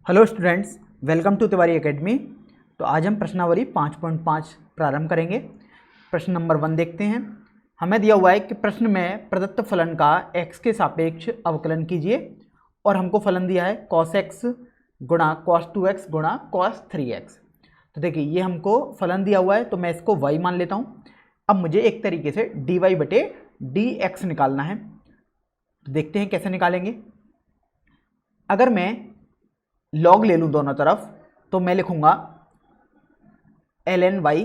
Hello students, welcome to Tiwari academy. तो आज हम प्रश्नावली 5.5 प्रारंभ करेंगे। प्रश्न नंबर 1 देखते हैं। हमें दिया हुआ है कि प्रश्न में प्रदत्त फलन का x के सापेक्ष अवकलन कीजिए और हमको फलन दिया है cos x गुणा cos 2x गुणा cos 3x। तो देखिए ये हमको फलन दिया हुआ है तो मैं इसको y मान लेता हूँ। अब मुझे एक तरीके से dy बटे dx निकालना है। तो देखते हैं कैसे निकालेंगे। अगर मैं लॉग ले लूँ दोनों तरफ तो मैं लिखूंगा ln y।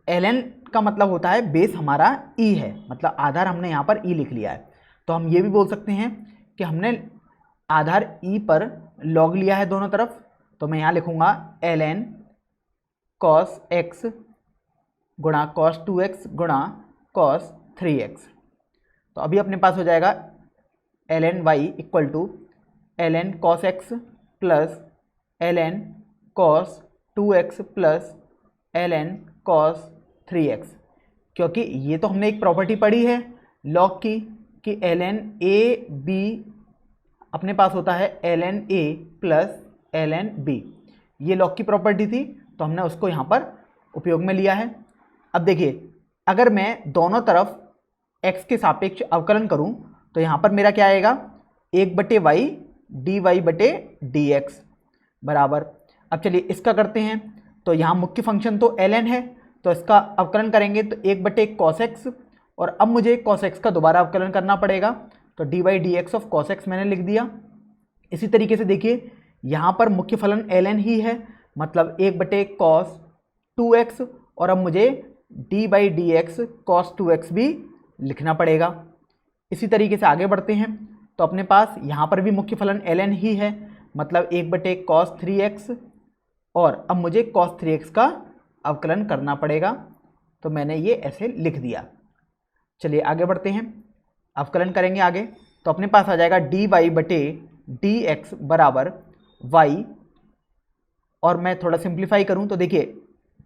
ln का मतलब होता है बेस हमारा e है, मतलब आधार हमने यहाँ पर e लिख लिया है। तो हम ये भी बोल सकते हैं कि हमने आधार e पर लॉग लिया है दोनों तरफ। तो मैं यहाँ लिखूंगा ln cos x गुणा cos 2x गुणा cos 3x। तो अभी अपने पास हो जाएगा ln y equal to ln cos x plus ln cos 2x plus ln cos 3x, क्योंकि ये तो हमने एक प्रॉपर्टी पढ़ी है लॉग की कि ln a b अपने पास होता है ln a plus ln b। ये लॉग की प्रॉपर्टी थी तो हमने उसको यहाँ पर उपयोग में लिया है। अब देखिए अगर मैं दोनों तरफ x के सापेक्ष अवकलन करूँ तो यहाँ पर मेरा क्या आएगा, 1/y dy बटे dx बराबर। अब चलिए इसका करते हैं। तो यहाँ मुख्य फंक्शन तो ln है तो इसका अवकलन करेंगे तो 1/cos x, और अब मुझे cos x का दोबारा अवकलन करना पड़ेगा तो dy dx of cos x मैंने लिख दिया। इसी तरीके से देखिए यहाँ पर मुख्य फलन ln ही है, मतलब 1/cos 2x, और अब मुझे dy dx cos 2x भी लिखना पड़ेगा। इसी तरीके से आगे बढ़ते हैं तो अपने पास यहाँ पर भी मुख्य फलन ln ही है, मतलब 1/cos 3x, और अब मुझे cos 3x का अवकलन करना पड़ेगा। तो मैंने ये ऐसे लिख दिया। चलिए आगे बढ़ते हैं, अवकलन करेंगे आगे। तो अपने पास आ जाएगा dy बटे dx बराबर y, और मैं थोड़ा सिंप्लीफाई करूँ तो देखिए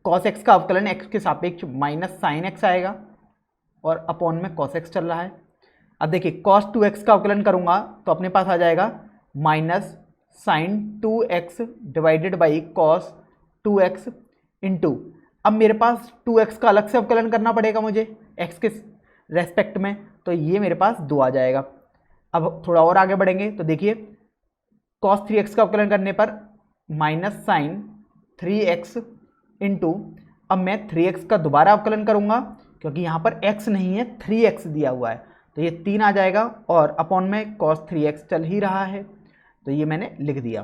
cos x का अवकलन x के सापेक्ष माइनस sin x आएगा और अपॉन में cos x चल रहा है। अब देखिए cos 2x का अवकलन करूँगा तो अपने पास आ जाएगा minus sin 2x divided by cos 2x into, अब मेरे पास 2x का अलग से अवकलन करना पड़ेगा मुझे x के रेस्पेक्ट में, तो ये मेरे पास 2 आ जाएगा। अब थोड़ा और आगे बढ़ेंगे तो देखिए cos 3x का अवकलन करने पर माइनस sin 3x इंटू, अब मैं 3x का दोबारा अवकलन करूँगा क्योंकि यहाँ पर x नहीं है 3x दिया हुआ है, तो ये 3 आ जाएगा, और अपॉन में cos 3x चल ही रहा है तो ये मैंने लिख दिया।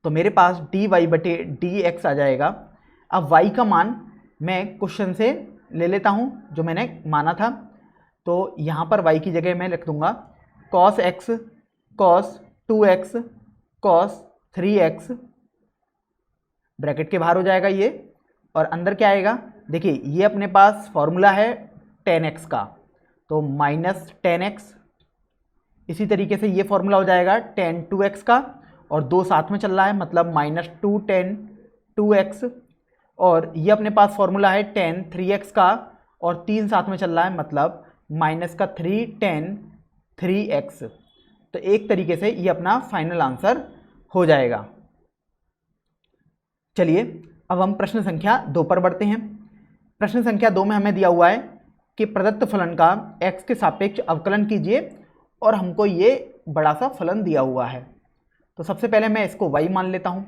तो मेरे पास dy बटे dx आ जाएगा। अब y का मान मैं क्वेश्चन से ले लेता हूँ जो मैंने माना था। तो यहाँ पर y की जगह मैं लिख दूंगा cos x cos 2x cos 3x, bracket के बाहर हो जाएगा ये, और अंदर क्या आएगा, देखिए ये अपने पास फॉर्मूला है tan x का, तो माइनस tan x। इसी तरीके से ये फॉर्मूला हो जाएगा tan 2x का, और 2 साथ में चल रहा है मतलब माइनस 2 tan 2x, और ये अपने पास फॉर्मूला है tan 3x का, और 3 साथ में चल रहा है मतलब माइनस का 3 tan 3x। तो एक तरीके से ये अपना फाइनल आंसर हो जाएगा। चलिए अब हम प्रश्न संख्या 2 पर बढ़ते हैं। प्रश्न संख्या 2 में हमें दिया हुआ है कि प्रदत्त फलन का x के सापेक्ष अवकलन कीजिए, और हमको ये बड़ा सा फलन दिया हुआ है। तो सबसे पहले मैं इसको y मान लेता हूँ।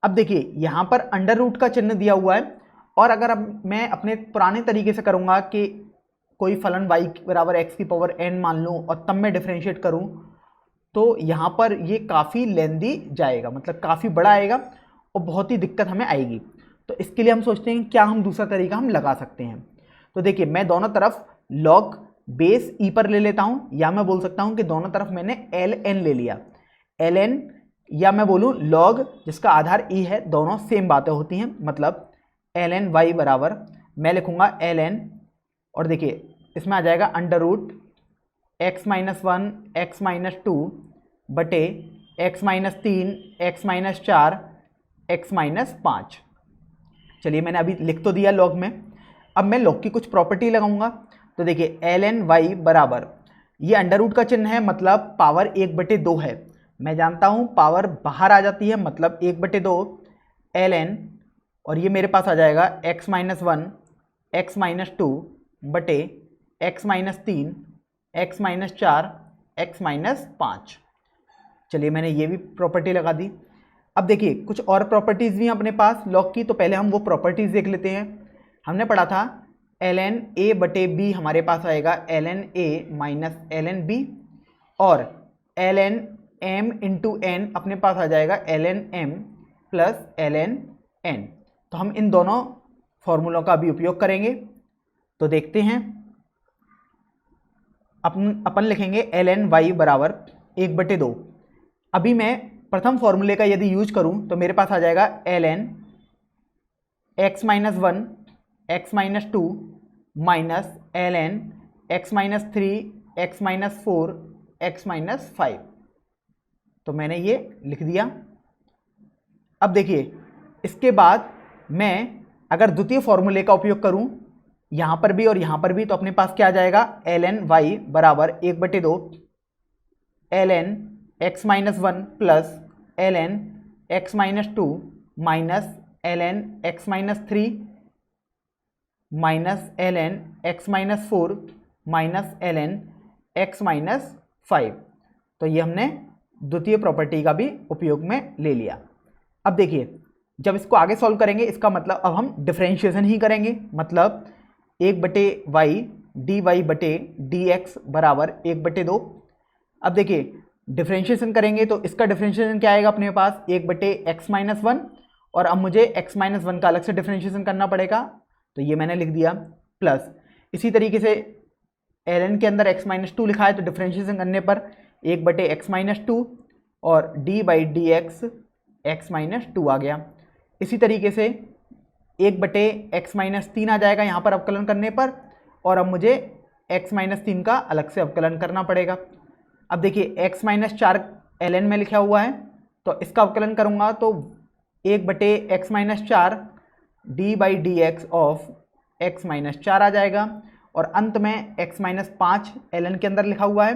अब देखिए यहाँ पर अंडर रूट का चिन्ह दिया हुआ है, और अगर अब मैं अपने पुराने तरीके से करूँगा कि कोई फलन y बराबर x की पावर n मान लूँ और तब मैं डिफ्रेंशिएट करूँ, तो यहाँ पर ये काफ़ी लेंदी जाएगा, मतलब काफ़ी बड़ा आएगा और बहुत ही दिक्कत हमें आएगी। तो इसके लिए हम सोचते हैं क्या हम दूसरा तरीका हम लगा सकते हैं। तो देखिए मैं दोनों तरफ log बेस e पर ले लेता हूँ, या मैं बोल सकता हूँ कि दोनों तरफ मैंने ln ले लिया ln, या मैं बोलूँ log जिसका आधार e है, दोनों सेम बातें होती हैं, मतलब ln y बराबर मैं लिखूँगा ln, और देखिए इसमें आ जाएगा under root x minus 1 x minus 2 बटे x minus 3 x minus 4 x minus 5। चलिए मैंने अभी लिख तो दिया log में, अब मैं log की कुछ प्रॉपर्टी लगाऊंगा। तो देखिए ln y बराबर, ये अंडर रूट का चिन्ह है मतलब पावर 1/2 है, मैं जानता हूँ पावर बाहर आ जाती है, मतलब 1/2 ln, और ये मेरे पास आ जाएगा x-1 x-2 बटे x-3 x-4 x-5। चलिए मैंने ये भी प्रॉपर्टी लगा दी। अब देखिए कुछ और प्रॉपर्टीज़ भी हैं अपने पास लॉग की, तो पहले हम वो प्रॉपर्टीज़ देख लेते हैं। हमने पढ़ा था ln a बटे b हमारे पास आएगा ln a minus ln b, और ln m इंटू n अपने पास आ जाएगा ln m plus ln n। तो हम इन दोनों फॉर्मूलों का भी उपयोग करेंगे। तो देखते हैं, अपन लिखेंगे ln y बराबर 1/2। अभी मैं प्रथम फॉर्मूले का यदि यूज करूं तो मेरे पास आ जाएगा ln x-1 x-2 minus ln x-3 x-4 x-5। तो मैंने ये लिख दिया। अब देखिए इसके बाद मैं अगर द्वितीय फॉर्मूले का उपयोग करूं यहाँ पर भी और यहाँ पर भी, तो अपने पास क्या आ जाएगा ln y बराबर 1/2 ln x-1 plus ln x-2 minus ln x-3 minus ln x-4 minus ln x-5। तो ये हमने द्वितीय प्रॉपर्टी का भी उपयोग में ले लिया। अब देखिए जब इसको आगे सॉल्व करेंगे, इसका मतलब अब हम डिफरेंशिएशन ही करेंगे, मतलब 1/y dy बटे dx बराबर 1/2। अब देखिए डिफरेंशिएशन करेंगे तो इसका डिफरेंशिएशन क्या आएगा अपने पास 1/x-1, और अब मुझे x-1 का अलग से डिफरेंशिएशन करना पड़ेगा, तो ये मैंने लिख दिया। प्लस इसी तरीके से ln के अंदर x-2 लिखा है, तो डिफरेंशिएशन करने पर 1/x-2 और d/dx x-2 आ गया। इसी तरीके से 1/x-3 आ जाएगा यहाँ पर अवकलन करने पर, और अब मुझे x-3 का अलग से अवकलन करना पड़ेगा। अब देखिए x-4 ln में लिखा हुआ है, तो इसका अवकलन करूँगा तो 1/x-4 d/dx ऑफ x-4 आ जाएगा, और अंत में x-5 ln के अंदर लिखा हुआ है,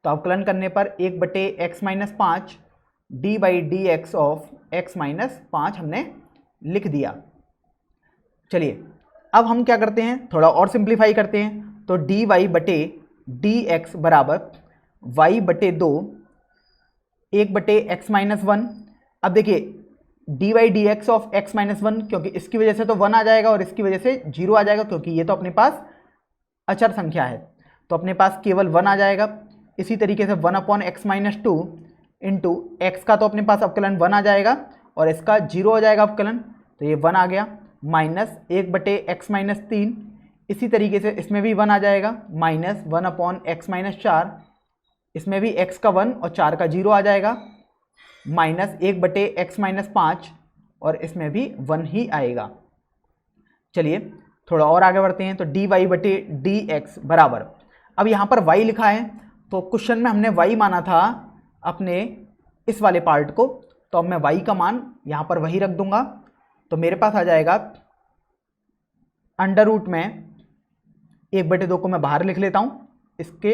तो अवकलन करने पर 1/x-5 d/dx ऑफ x-5 हमने लिख दिया। चलिए अब हम क्या करते हैं, थोड़ा और सिंप्लीफाई करते हैं। तो dy बटे dx बराबर y/2 1/x-1। अब देखिए dy/dx ऑफ x-1, क्योंकि इसकी वजह से तो 1 आ जाएगा और इसकी वजह से 0 आ जाएगा, क्योंकि ये तो अपने पास अचर संख्या है, तो अपने पास केवल 1 आ जाएगा। इसी तरीके से 1/x-2 इंटू x का तो अपने पास अवकलन 1 आ जाएगा और इसका 0 हो जाएगा अवकलन, तो ये 1 आ गया, माइनस 1/x-3। इसी तरीके से इसमें भी 1 आ जाएगा, माइनस 1/x-4, इसमें भी x का 1 और 4 का 0 आ जाएगा, माइनस 1/x-5, और इसमें भी 1 ही आएगा। चलिए थोड़ा और आगे बढ़ते हैं। तो dy बटे dx बराबर, अब यहाँ पर y लिखा है, तो क्वेश्चन में हमने y माना था अपने इस वाले पार्ट को, तो अब मैं y का मान यहाँ पर वही रख दूंगा। तो मेरे पास आ जाएगा अंडर रूट में 1/2 को मैं बाहर लिख लेता हूँ इसके।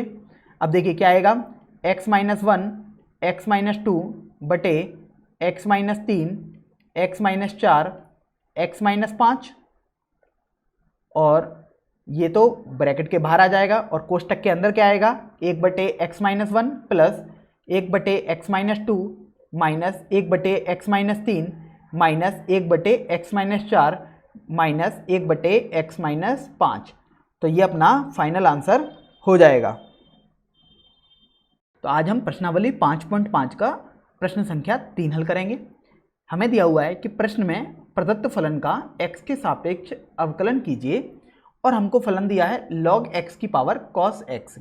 अब देखिए क्या आएगा, x-1 x-2 बटे x-3 x-4 x-5, और ये तो ब्रैकेट के बाहर आ जाएगा, और कोष्टक के अंदर क्या आएगा 1/x-1 plus 1/x-2 minus 1/x-3 minus 1/x-4 minus 1/x-5। तो ये अपना फाइनल आंसर हो जाएगा। तो आज हम प्रश्नावली 5.5 का प्रश्न संख्या 3 हल करेंगे। हमें दिया हुआ है कि प्रश्न में प्रदत्त फलन का x के सापेक्ष अवकलन कीजिए, और हमको फलन दिया है log x की पावर cos x।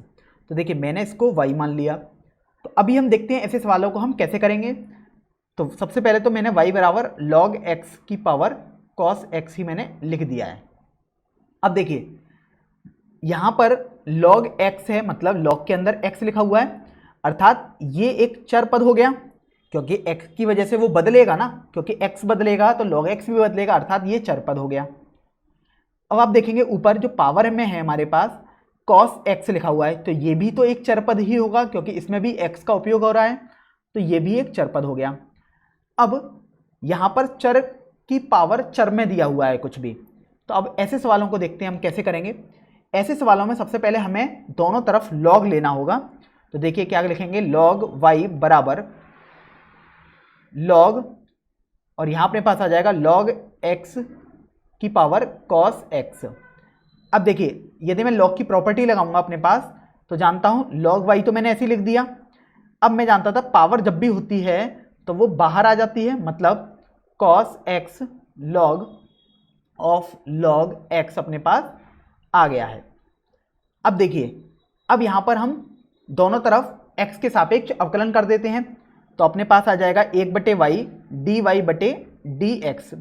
तो देखिए मैंने इसको y मान लिया। तो अभी हम देखते हैं ऐसे सवालों को हम कैसे करेंगे। तो सबसे पहले तो मैंने y बराबर log x की पावर cos x ही मैंने लिख दिया है। अब देखिए यहाँ पर log x है, मतलब log के अंदर x लिखा हुआ है, अर्थात ये एक चर पद हो गया, क्योंकि x की वजह से वो बदलेगा ना, क्योंकि x बदलेगा तो log x भी बदलेगा, अर्थात ये चर पद हो गया। अब आप देखेंगे ऊपर जो पावर में है हमारे पास cos x लिखा हुआ है, तो ये भी तो एक चर पद ही होगा, क्योंकि इसमें भी x का उपयोग हो रहा है। तो ये भी एक चर पद हो गया। अब यहाँ पर चर की पावर चर में दिया हुआ है कुछ भी, तो अब ऐसे सवालों को देखते हैं हम कैसे करेंगे। ऐसे सवालों में सबसे पहले हमें दोनों तरफ लॉग लेना होगा। तो देखिए क्या लिखेंगे, लॉग y बराबर लॉग, और यहाँ अपने पास आ जाएगा लॉग x की पावर cos x। अब देखिए यदि मैं लॉग की प्रॉपर्टी लगाऊंगा अपने पास, तो जानता हूँ लॉग y तो मैंने ऐसे ही लिख दिया। अब मैं जानता था पावर जब भी होती है तो वो बाहर आ जाती है, मतलब cos x log of log x अपने पास आ गया है। अब देखिए, अब यहाँ पर हम दोनों तरफ x के सापेक्ष अवकलन कर देते हैं, तो अपने पास आ जाएगा 1/y dy/dx।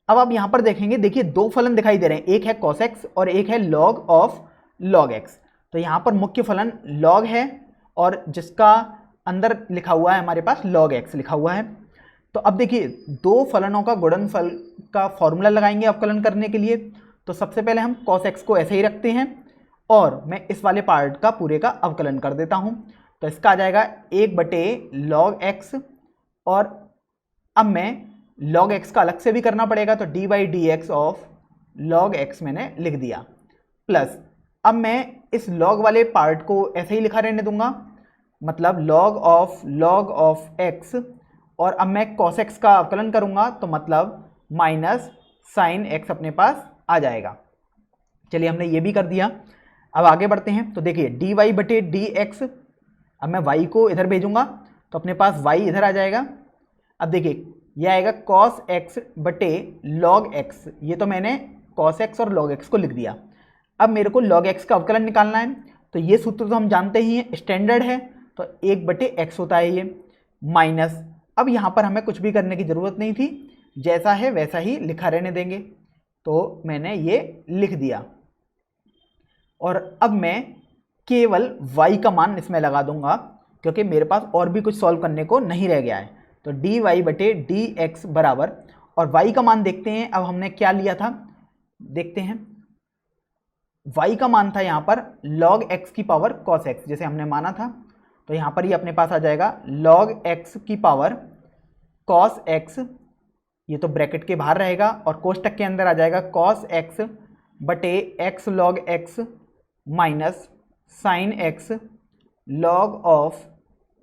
अब आप यहाँ पर देखेंगे, देखिए दो फलन दिखाई दे रहे हैं, एक है cos x और एक है log ऑफ log x। तो यहाँ पर मुख्य फलन log है और जिसका अंदर लिखा हुआ है हमारे पास log x लिखा हुआ है। तो अब देखिए दो फलनों का गुणनफल का फॉर्मूला लगाएंगे अवकलन करने के लिए। तो सबसे पहले हम cos x को ऐसे ही रखते हैं और मैं इस वाले पार्ट का पूरे का अवकलन कर देता हूं। तो इसका आ जाएगा 1/log x, और अब मैं log x का अलग से भी करना पड़ेगा, तो dy/dx ऑफ log x मैंने लिख दिया, प्लस अब मैं इस log वाले पार्ट को ऐसे ही लिखा रहने दूंगा, मतलब log ऑफ x, और अब मैं cos x का अवकलन करूंगा तो मतलब माइनस साइन x अपने पास आ जाएगा। चलिए हमने ये भी कर दिया। अब आगे बढ़ते हैं। तो देखिए dy/dx, अब मैं y को इधर भेजूंगा तो अपने पास y इधर आ जाएगा। अब देखिए यह आएगा cos x/log x, ये तो मैंने cos x और log x को लिख दिया। अब मेरे को log x का अवकलन निकालना है, तो ये सूत्र तो हम जानते ही हैं, स्टैंडर्ड है, तो 1/x होता है ये, माइनस, अब यहाँ पर हमें कुछ भी करने की ज़रूरत नहीं थी, जैसा है वैसा ही लिखा रहने देंगे, तो मैंने ये लिख दिया। और अब मैं केवल y का मान इसमें लगा दूंगा, क्योंकि मेरे पास और भी कुछ सॉल्व करने को नहीं रह गया है। तो dy/dx बराबर, और y का मान देखते हैं अब हमने क्या लिया था, देखते हैं। y का मान था यहाँ पर log x की पावर cos x, जैसे हमने माना था, तो यहाँ पर ये अपने पास आ जाएगा log x की पावर cos x, ये तो ब्रैकेट के बाहर रहेगा, और कोष्टक के अंदर आ जाएगा cos x/x log x minus sine x log of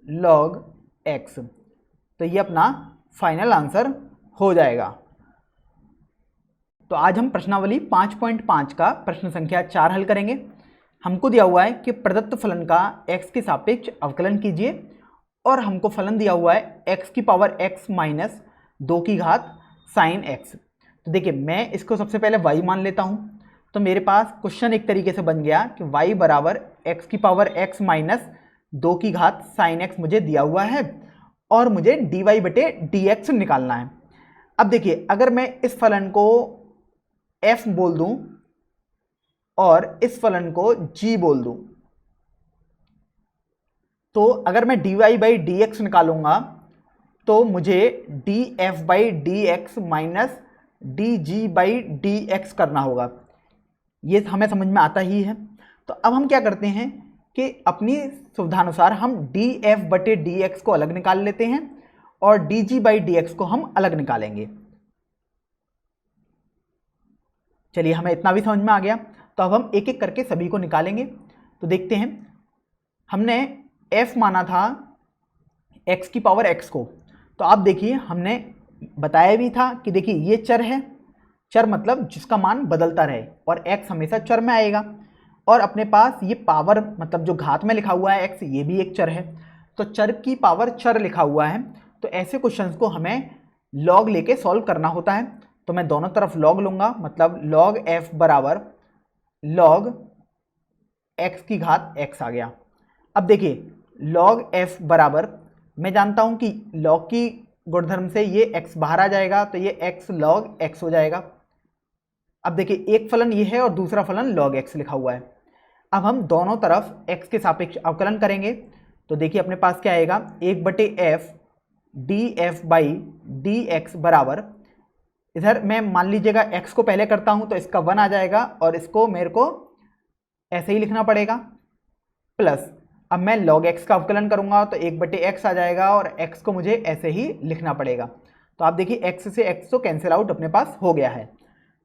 log x। तो ये अपना फाइनल आंसर हो जाएगा। तो आज हम प्रश्नावली 5.5 का प्रश्न संख्या 4 हल करेंगे। हमको दिया हुआ है कि प्रदत्त फलन का x के सापेक्ष अवकलन कीजिए, और हमको फलन दिया हुआ है x की पावर x माइनस 2 की घात साइन x। तो देखिए मैं इसको सबसे पहले y मान लेता हूँ, तो मेरे पास क्वेश्चन एक तरीके से बन गया कि y बराबर x की पावर x माइनस 2 की घात साइन x मुझे दिया हुआ है, और मुझे dy/dx निकालना है। अब देखिए अगर मैं इस फलन को f बोल दूं और इस फलन को g बोल दूं, तो अगर मैं dy/dx निकालूंगा तो मुझे df/dx माइनस dg/dx करना होगा। ये हमें समझ में आता ही है। तो अब हम क्या करते हैं कि अपनी सुविधानुसार हम df/dx को अलग निकाल लेते हैं और dg/dx को हम अलग निकालेंगे। चलिए हमें इतना भी समझ में आ गया। तो अब हम एक एक करके सभी को निकालेंगे। तो देखते हैं, हमने f माना था x की पावर x को, तो आप देखिए हमने बताया भी था कि देखिए ये चर है, चर मतलब जिसका मान बदलता रहे, और x हमेशा चर में आएगा, और अपने पास ये पावर मतलब जो घात में लिखा हुआ है x, ये भी एक चर है, तो चर की पावर चर लिखा हुआ है। तो ऐसे क्वेश्चंस को हमें लॉग लेके सॉल्व करना होता है। तो मैं दोनों तरफ लॉग लूंगा, मतलब लॉग f बराबर लॉग x की घात x आ गया। अब देखिए लॉग f बराबर, मैं जानता हूं कि लॉग की गुणधर्म से ये x बाहर आ जाएगा, तो ये x log x हो जाएगा। अब देखिए एक फलन ये है और दूसरा फलन log x लिखा हुआ है। अब हम दोनों तरफ x के सापेक्ष अवकलन करेंगे। तो देखिए अपने पास क्या आएगा, 1/f df/dx बराबर, इधर मैं मान लीजिएगा x को पहले करता हूं तो इसका 1 आ जाएगा, और इसको मेरे को ऐसे ही लिखना पड़ेगा, प्लस अब मैं log x का अवकलन करूंगा तो 1/x आ जाएगा और x को मुझे ऐसे ही लिखना पड़ेगा। तो आप देखिए x से x तो कैंसिल आउट अपने पास हो गया है,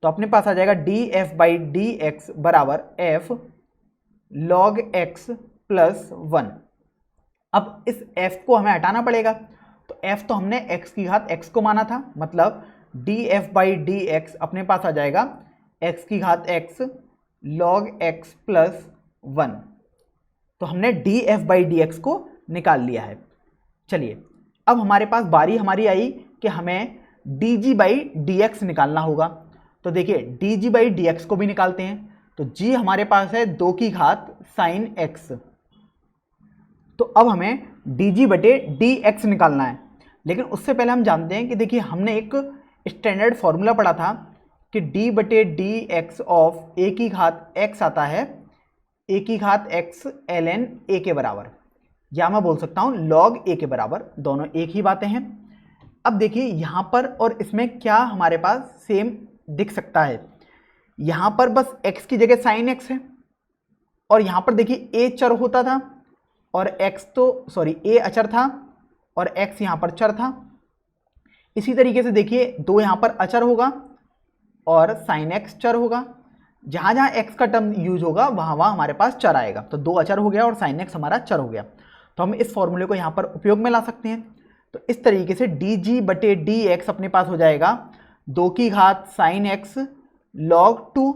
तो अपने पास आ जाएगा df/dx बराबर f log x प्लस 1। अब इस f को हमें हटाना पड़ेगा, तो f तो हमने x की घात x को माना था, मतलब df/dx अपने पास आ जाएगा x की घात x log x प्लस 1। तो हमने df/dx को निकाल लिया है। चलिए अब हमारे पास बारी हमारी आई कि हमें dg/dx निकालना होगा। तो देखिए dg/dx को भी निकालते हैं। तो g हमारे पास है 2 की घात sin x, तो अब हमें dg/dx निकालना है। लेकिन उससे पहले हम जानते हैं कि देखिए हमने एक स्टैंडर्ड फॉर्मूला पढ़ा था कि d/dx ऑफ a की घात x आता है a की घात x ln a के बराबर, या मैं बोल सकता हूँ log a के बराबर, दोनों एक ही बातें हैं। अब देखिए यहाँ पर और इसमें क्या हमारे पास सेम दिख सकता है, यहाँ पर बस x की जगह sin x है और यहाँ पर देखिए a चर होता था और a अचर था और x यहाँ पर चर था। इसी तरीके से देखिए 2 यहाँ पर अचर होगा और sin x चर होगा। जहाँ जहाँ x का टर्म यूज होगा वहाँ वहाँ हमारे पास चर आएगा। तो 2 अचर हो गया और sin x हमारा चर हो गया, तो हम इस फॉर्मूले को यहाँ पर उपयोग में ला सकते हैं। तो इस तरीके से dg/dx अपने पास हो जाएगा 2 की घात sin x log 2।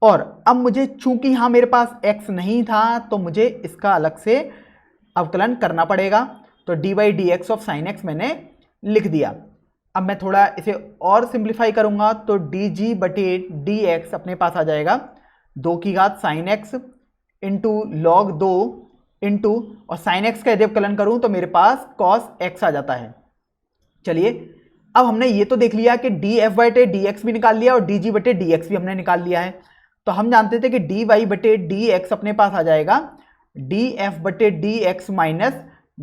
और अब मुझे चूंकि यहाँ मेरे पास x नहीं था तो मुझे इसका अलग से अवकलन करना पड़ेगा। तो d/dx ऑफ sin x मैंने लिख दिया। अब मैं थोड़ा इसे और सिंप्लीफाई करूंगा तो dg/dx अपने पास आ जाएगा 2 की घात sin x into log 2 into, और sin x का यदि अवकलन करूं तो मेरे पास cos x आ जाता है। चलिए अब हमने ये तो देख लिया कि df/dx भी निकाल लिया और dg/dx भी हमने निकाल लिया है। तो हम जानते थे कि dy/dx अपने पास आ जाएगा df/dx माइनस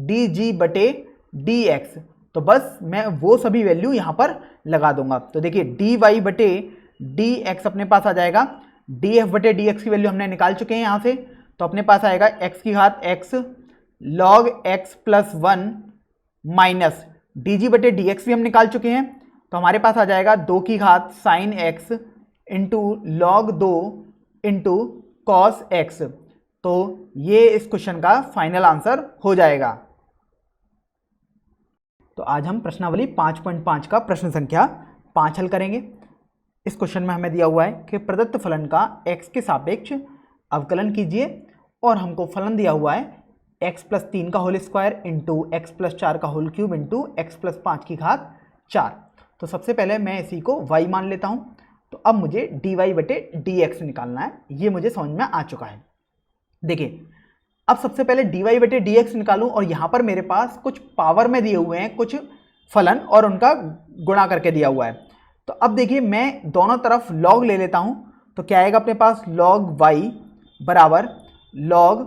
dg/dx। तो बस मैं वो सभी वैल्यू यहाँ पर लगा दूंगा। तो देखिए dy/dx अपने पास आ जाएगा, df/dx की वैल्यू हमने निकाल चुके हैं यहाँ से, तो अपने पास आएगा x की घात x log x plus 1 minus dg/dx भी हम निकाल चुके हैं, तो हमारे पास आ जाएगा 2 की घात sin x into log 2 into cos x। तो ये इस क्वेश्चन का फाइनल आंसर हो जाएगा। तो आज हम प्रश्नावली 5.5 का प्रश्न संख्या 5 हल करेंगे। इस क्वेश्चन में हमें दिया हुआ है कि प्रदत्त फलन का x के सापेक्ष अवकलन कीजिए और हमको फलन दिया हुआ है x प्लस 3 का whole square into x plus 4 का whole cube into x plus 5 की घात 4। तो सबसे पहले मैं इसी को y मान लेता हूँ। तो अब मुझे dy/dx निकालना है, ये मुझे समझ में आ चुका है। देखिए अब सबसे पहले dy/dx निकालूं और यहाँ पर मेरे पास कुछ पावर में दिए हुए हैं कुछ फलन और उनका गुणा करके दिया हुआ है। तो अब देखिए मैं दोनों तरफ log ले लेता हूँ, तो क्या आएगा अपने पास log y बराबर log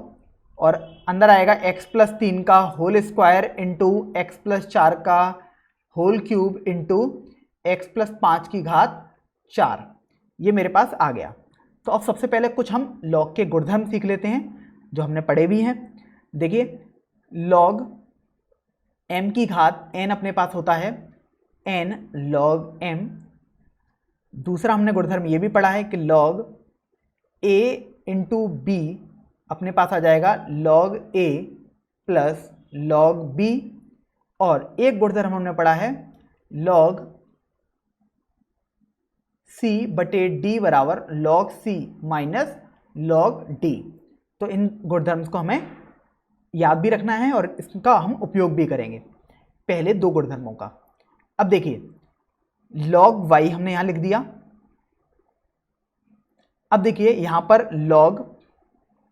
और अंदर आएगा x प्लस 3 का whole square into x plus 4 का whole cube into x plus 5 की घात 4। ये मेरे पास आ गया। तो अब सबसे पहले कुछ हम log के गुणधर्म सीख लेते हैं जो हमने पढ़े भी हैं। देखिए log m की घात n अपने पास होता है n log m। दूसरा हमने गुणधर्म ये भी पढ़ा है कि log a इंटू b अपने पास आ जाएगा log a plus log b। और एक गुणधर्म हमने पढ़ा है log c/d बराबर log c minus log d। तो इन गुणधर्म को हमें याद भी रखना है और इसका हम उपयोग भी करेंगे। पहले दो गुणधर्मों का, अब देखिए log y हमने यहां लिख दिया। अब देखिए यहां पर log,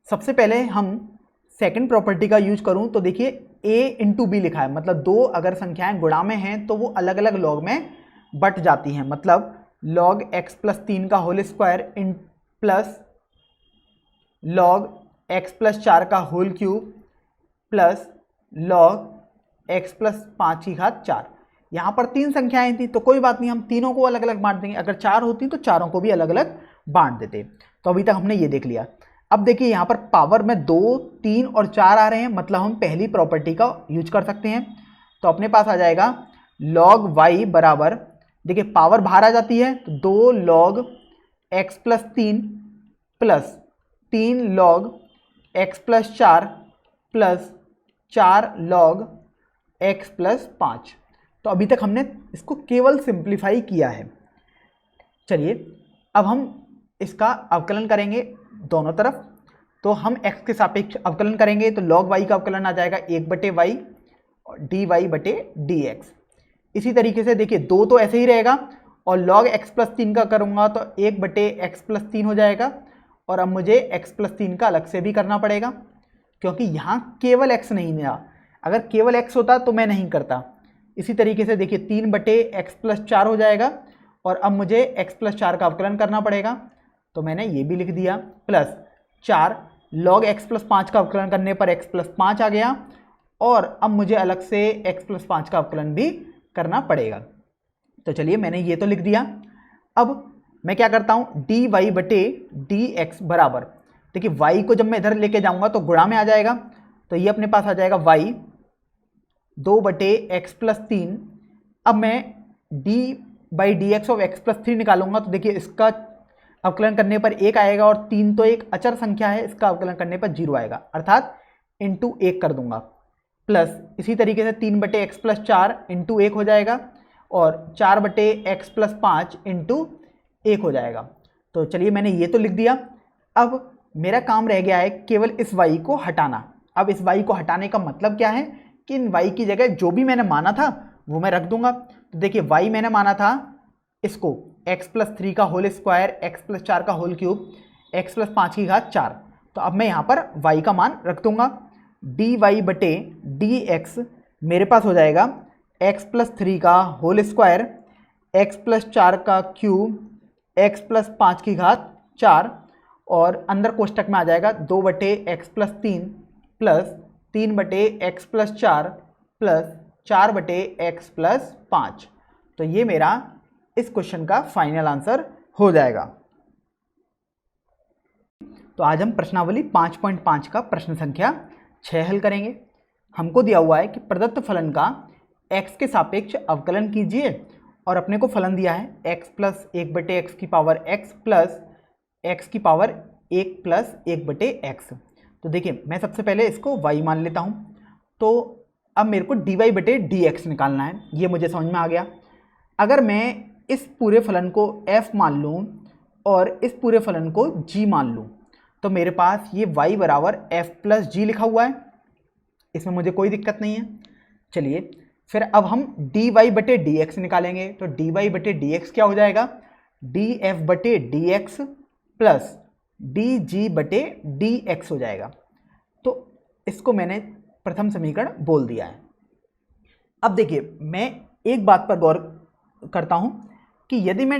सबसे पहले हम सेकंड प्रॉपर्टी का यूज करूं तो देखिए a इंटू बी लिखा है, मतलब दो अगर संख्याएं गुणा में हैं तो वो अलग अलग log में बट जाती हैं। मतलब log x प्लस 3 का होल स्क्वायर इन प्लस log x प्लस 4 का whole cube plus log x plus 5 की घात 4। यहाँ पर तीन संख्याएं थी तो कोई बात नहीं, हम तीनों को अलग अलग बांट देंगे। अगर चार होती तो चारों को भी अलग अलग बांट देते। तो अभी तक हमने ये देख लिया। अब देखिए यहाँ पर पावर में 2, 3 और 4 आ रहे हैं, मतलब हम पहली प्रॉपर्टी का यूज कर सकते हैं। तो अपने पास आ जाएगा log y बराबर, देखिए पावर बाहर आ जाती है तो 2 log x plus 3 plus 3 log x plus 4 plus 4 log x plus 5। तो अभी तक हमने इसको केवल सिंप्लीफाई किया है। चलिए अब हम इसका अवकलन करेंगे दोनों तरफ। तो हम x के सापेक्ष अवकलन करेंगे तो log y का अवकलन आ जाएगा 1/y dy बटे dx। इसी तरीके से देखिए 2 तो ऐसे ही रहेगा और log x प्लस 3 का करूँगा तो 1/x प्लस 3 हो जाएगा। और अब मुझे x प्लस 3 का अलग से भी करना पड़ेगा क्योंकि यहाँ केवल x नहीं मिला, अगर केवल x होता तो मैं नहीं करता। इसी तरीके से देखिए 3/x प्लस 4 हो जाएगा और अब मुझे x प्लस 4 का अवकलन करना पड़ेगा, तो मैंने ये भी लिख दिया। प्लस 4 log x प्लस 5 का अवकलन करने पर x प्लस 5 आ गया और अब मुझे अलग से x प्लस 5 का अवकलन भी करना पड़ेगा। तो चलिए मैंने ये तो लिख दिया। अब मैं क्या करता हूँ, dy बटे dx बराबर, देखिए y को जब मैं इधर लेके जाऊँगा तो गुणा में आ जाएगा, तो ये अपने पास आ जाएगा y 2/x प्लस 3। अब मैं d by D x of x plus 3 निकालूंगा तो देखिए इसका अवकलन करने पर 1 आएगा और 3 तो एक अचर संख्या है, इसका अवकलन करने पर 0 आएगा, अर्थात इंटू 1 कर दूंगा। प्लस इसी तरीके से 3/x प्लस 4 इंटू 1 हो जाएगा और 4/x प्लस 5 इंटू 1 हो जाएगा। तो चलिए मैंने ये तो लिख दिया। अब मेरा काम रह गया है केवल इस y को हटाना। अब इस y को हटाने का मतलब क्या है कि इन y की जगह जो भी मैंने माना था वो मैं रख दूंगा। तो देखिए y मैंने माना था इसको x प्लस 3 का होल स्क्वायर, x प्लस 4 का होल क्यूब, x प्लस 5 की घात 4। तो अब मैं यहाँ पर y का मान रख दूंगा। dy बटे dx मेरे पास हो जाएगा x प्लस 3 का होल स्क्वायर, x प्लस 4 का क्यूब, x प्लस 5 की घात 4 और अंदर कोष्टक में आ जाएगा 2/x plus 3 plus 3/x plus 4 plus 4/x plus 5। तो ये मेरा इस क्वेश्चन का फाइनल आंसर हो जाएगा। तो आज हम प्रश्नावली 5.5 का प्रश्न संख्या 6 हल करेंगे। हमको दिया हुआ है कि प्रदत्त फलन का x के सापेक्ष अवकलन कीजिए और अपने को फलन दिया है x प्लस 1/x की पावर x प्लस x की पावर 1 प्लस 1/x। तो देखिए मैं सबसे पहले इसको y मान लेता हूँ। तो अब मेरे को dy बटे dx निकालना है, ये मुझे समझ में आ गया। अगर मैं इस पूरे फलन को f मान लूँ और इस पूरे फलन को g मान लूँ तो मेरे पास ये y बराबर f प्लस जी लिखा हुआ है, इसमें मुझे कोई दिक्कत नहीं है। चलिए फिर अब हम dy बटे dx निकालेंगे। तो dy बटे dx क्या हो जाएगा, df बटे dx प्लस dg बटे dx हो जाएगा। तो इसको मैंने प्रथम समीकरण बोल दिया है। अब देखिए मैं एक बात पर गौर करता हूं कि यदि मैं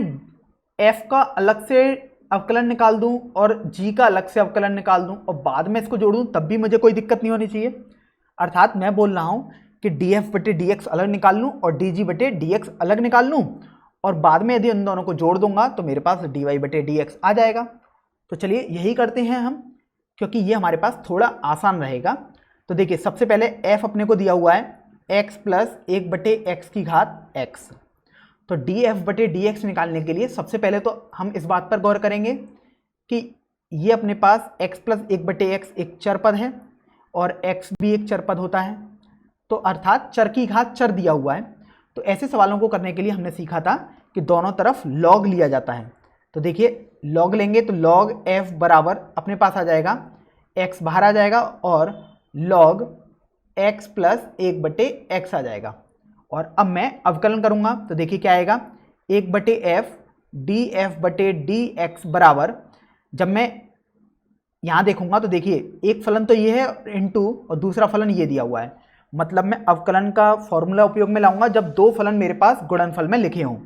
f का अलग से अवकलन निकाल दूं और g का अलग से अवकलन निकाल दूं और बाद में इसको जोड़ दूं तब भी मुझे कोई दिक्कत नहीं होनी चाहिए। अर्थात मैं बोल रहा हूं कि df बटे dx अलग निकाल लूं और dg बटे dx अलग निकाल लूं और बाद में यदि उन दोनों को जोड़ दूंगा तो मेरे पास dy बटे dx आ जाएगा। तो चलिए यही करते हैं हम, क्योंकि ये हमारे पास थोड़ा आसान रहेगा। तो देखिए सबसे पहले f अपने को दिया हुआ है x प्लस 1/x की घात x। तो df बटे dx निकालने के लिए सबसे पहले तो हम इस बात पर गौर करेंगे कि ये अपने पास x प्लस 1/x एक चर पद है और x भी एक चर पद होता है, तो अर्थात चर की घात चर दिया हुआ है। तो ऐसे सवालों को करने के लिए हमने सीखा था कि दोनों तरफ log लिया जाता है। तो देखिए log लेंगे तो log f बराबर अपने पास आ जाएगा x बाहर आ जाएगा और log x प्लस 1/x आ जाएगा। और अब मैं अवकलन करूंगा तो देखिए क्या आएगा, 1/f df बटे dx बराबर, जब मैं यहाँ देखूंगा तो देखिए एक फलन तो ये है इनटू और दूसरा फलन ये दिया हुआ है, मतलब मैं अवकलन का फॉर्मूला उपयोग में लाऊंगा जब दो फलन मेरे पास गुणनफल में लिखे हों।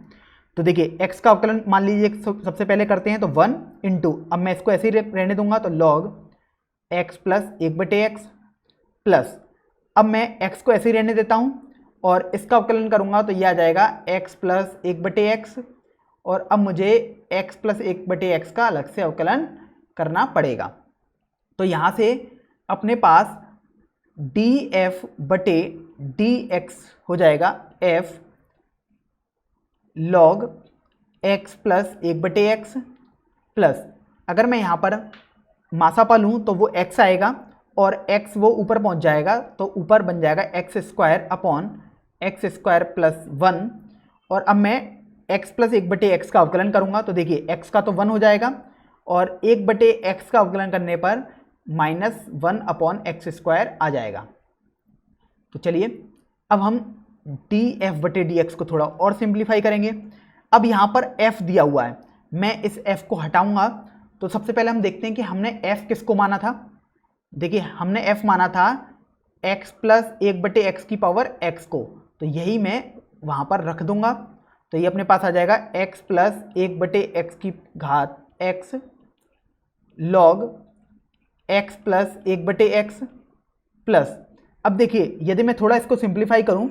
तो देखिए x का अवकलन मान लीजिए सबसे पहले करते हैं तो 1 इंटू, अब मैं इसको ऐसे ही रहने दूंगा तो log x plus 1/x plus, अब मैं x को ऐसे ही रहने देता हूँ और इसका अवकलन करूंगा तो यह आ जाएगा x प्लस 1/x और अब मुझे x प्लस 1/x का अलग से अवकलन करना पड़ेगा। तो यहाँ से अपने पास डी एफ बटे डी एक्स हो जाएगा F log x plus 1/x plus, अगर मैं यहाँ पर मासापा लूँ तो वो x आएगा और x वो ऊपर पहुँच जाएगा, तो ऊपर बन जाएगा x² अपॉन x² प्लस 1। और अब मैं x प्लस 1/x का अवकलन करूँगा तो देखिए x का तो 1 हो जाएगा और 1/x का अवकलन करने पर -1 अपॉन x² आ जाएगा। तो चलिए अब हम df बटे dx को थोड़ा और सिंप्लीफाई करेंगे। अब यहाँ पर f दिया हुआ है, मैं इस f को हटाऊंगा। तो सबसे पहले हम देखते हैं कि हमने f किसको माना था। देखिए हमने f माना था x प्लस 1/x की पावर x को, तो यही मैं वहाँ पर रख दूंगा। तो ये अपने पास आ जाएगा x प्लस 1/x की घात x log x plus 1/x plus, अब देखिए यदि मैं थोड़ा इसको सिंप्लीफाई करूं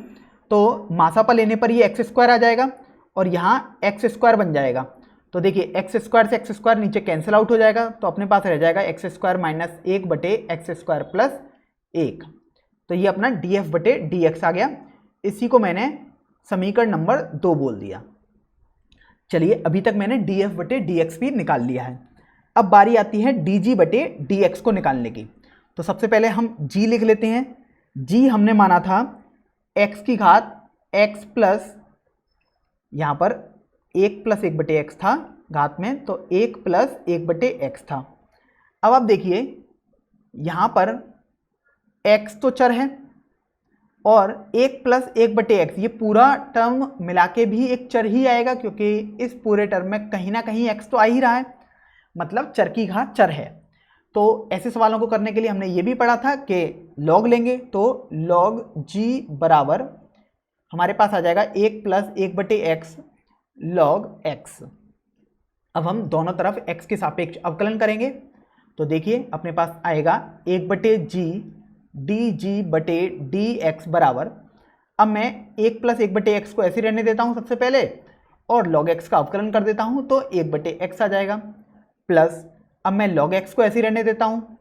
तो मासापा लेने पर ये x² आ जाएगा और यहाँ x² बन जाएगा। तो देखिए x² से x² नीचे कैंसिल आउट हो जाएगा, तो अपने पास रह जाएगा x² माइनस 1/x² प्लस 1। तो ये अपना df बटे dx आ गया। इसी को मैंने समीकरण नंबर 2 बोल दिया। चलिए अभी तक मैंने df बटे dx भी निकाल लिया है। अब बारी आती है dg बटे dx को निकालने की। तो सबसे पहले हम g लिख लेते हैं। g हमने माना था x की घात x प्लस, यहाँ पर 1 प्लस 1/x था घात में, तो 1 प्लस 1/x था। अब आप देखिए यहाँ पर x तो चर है और 1 प्लस 1/x ये पूरा टर्म मिला के भी एक चर ही आएगा, क्योंकि इस पूरे टर्म में कहीं ना कहीं x तो आ ही रहा है, मतलब चर की घात चर है। तो ऐसे सवालों को करने के लिए हमने ये भी पढ़ा था कि लॉग लेंगे, तो लॉग g बराबर हमारे पास आ जाएगा 1 प्लस 1/x लॉग x। अब हम दोनों तरफ x के सापेक्ष अवकलन करेंगे। तो देखिए अपने पास आएगा 1/g dg बटे dx बराबर, अब मैं 1 प्लस 1/x को ऐसे रहने देता हूँ सबसे पहले और log x का अवकलन कर देता हूँ, तो 1/x आ जाएगा प्लस, अब मैं log x को ऐसे रहने देता हूँ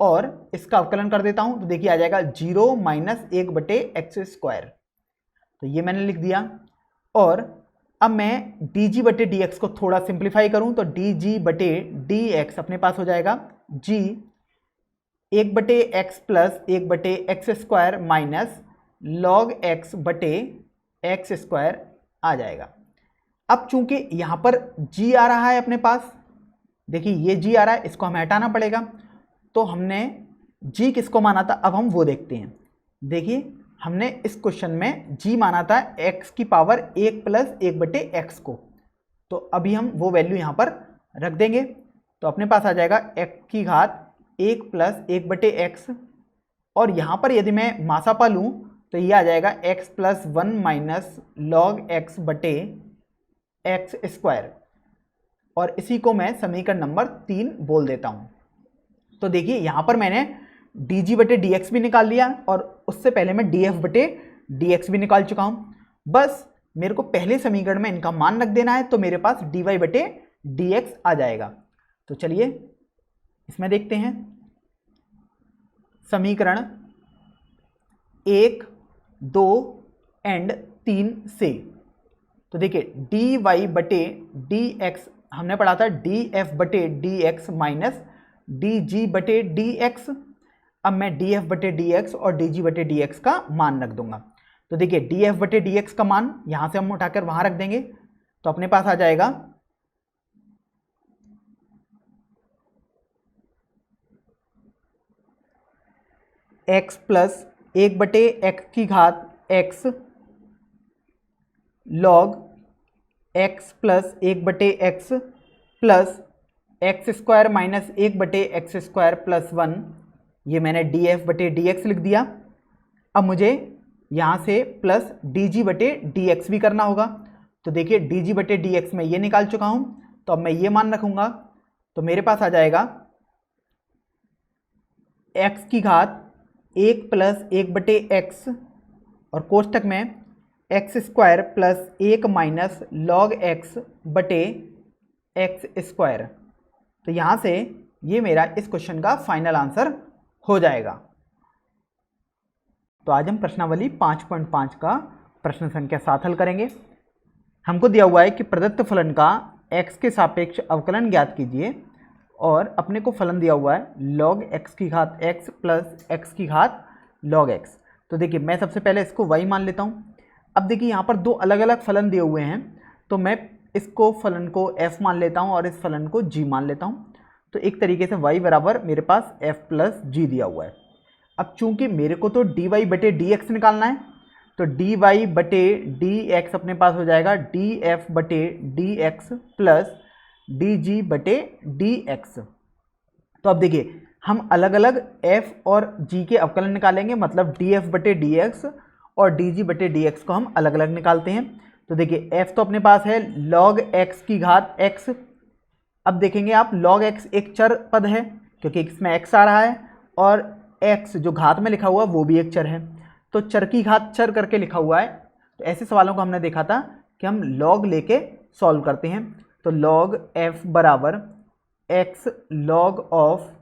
और इसका अवकलन कर देता हूँ, तो देखिए आ जाएगा 0 माइनस 1/x²। तो ये मैंने लिख दिया। और अब मैं dg बटे dx को थोड़ा सिंप्लीफाई करूँ तो dg बटे dx अपने पास हो जाएगा g 1/x plus 1/x² minus log x बटे x² आ जाएगा। अब चूंकि यहाँ पर g आ रहा है अपने पास, देखिए ये g आ रहा है, इसको हमें हटाना पड़ेगा। तो हमने g किसको माना था, अब हम वो देखते हैं। देखिए हमने इस क्वेश्चन में g माना था x की पावर 1 प्लस 1/x को, तो अभी हम वो वैल्यू यहाँ पर रख देंगे। तो अपने पास आ जाएगा x की घात 1 प्लस 1/x, और यहाँ पर यदि मैं मासापा लूँ तो ये आ जाएगा x plus 1 minus log x बटे x², और इसी को मैं समीकरण नंबर 3 बोल देता हूँ। तो देखिए यहाँ पर मैंने dg बटे dx भी निकाल लिया और उससे पहले मैं df बटे dx भी निकाल चुका हूँ। बस मेरे को पहले समीकरण में इनका मान रख देना है, तो मेरे पास dy बटे dx आ जाएगा। तो चलिए इसमें देखते हैं समीकरण 1, 2 एंड 3 से। तो देखिए dy बटे dx हमने पढ़ा था df बटे dx माइनस dg बटे dx। अब मैं df बटे dx और dg बटे dx का मान रख दूंगा। तो देखिए df बटे dx का मान यहाँ से हम उठाकर वहाँ रख देंगे, तो अपने पास आ जाएगा x प्लस 1/x की घात x log x plus 1/x plus x² minus 1/x² plus 1। ये मैंने df बटे dx लिख दिया। अब मुझे यहाँ से प्लस dg बटे dx भी करना होगा। तो देखिए dg बटे dx में ये निकाल चुका हूँ, तो अब मैं ये मान रखूँगा, तो मेरे पास आ जाएगा x की घात 1 प्लस 1/x और कोष्टक में x² plus 1 minus log x बटे x²। तो यहाँ से ये मेरा इस क्वेश्चन का फाइनल आंसर हो जाएगा। तो आज हम प्रश्नावली 5.5 का प्रश्न संख्या 7 हल करेंगे। हमको दिया हुआ है कि प्रदत्त फलन का x के सापेक्ष अवकलन ज्ञात कीजिए और अपने को फलन दिया हुआ है log x की घात x प्लस x की घात log x। तो देखिए मैं सबसे पहले इसको y मान लेता हूँ। अब देखिए यहाँ पर दो अलग अलग फलन दिए हुए हैं, तो मैं इसको फलन को f मान लेता हूँ और इस फलन को g मान लेता हूँ। तो एक तरीके से y बराबर मेरे पास f प्लस g दिया हुआ है। अब चूंकि मेरे को तो dy बटे dx निकालना है, तो dy बटे dx अपने पास हो जाएगा df बटे dx प्लस dg बटे dx। तो अब देखिए हम अलग अलग f और g के अवकलन निकालेंगे, मतलब df बटे dx और dg बटे dx को हम अलग अलग निकालते हैं। तो देखिए f तो अपने पास है log x की घात x। अब देखेंगे आप log x एक चर पद है क्योंकि इसमें x आ रहा है और x जो घात में लिखा हुआ वो भी एक चर है, तो चर की घात चर करके लिखा हुआ है। तो ऐसे सवालों को हमने देखा था कि हम log लेके सॉल्व करते हैं। तो log f बराबर x log of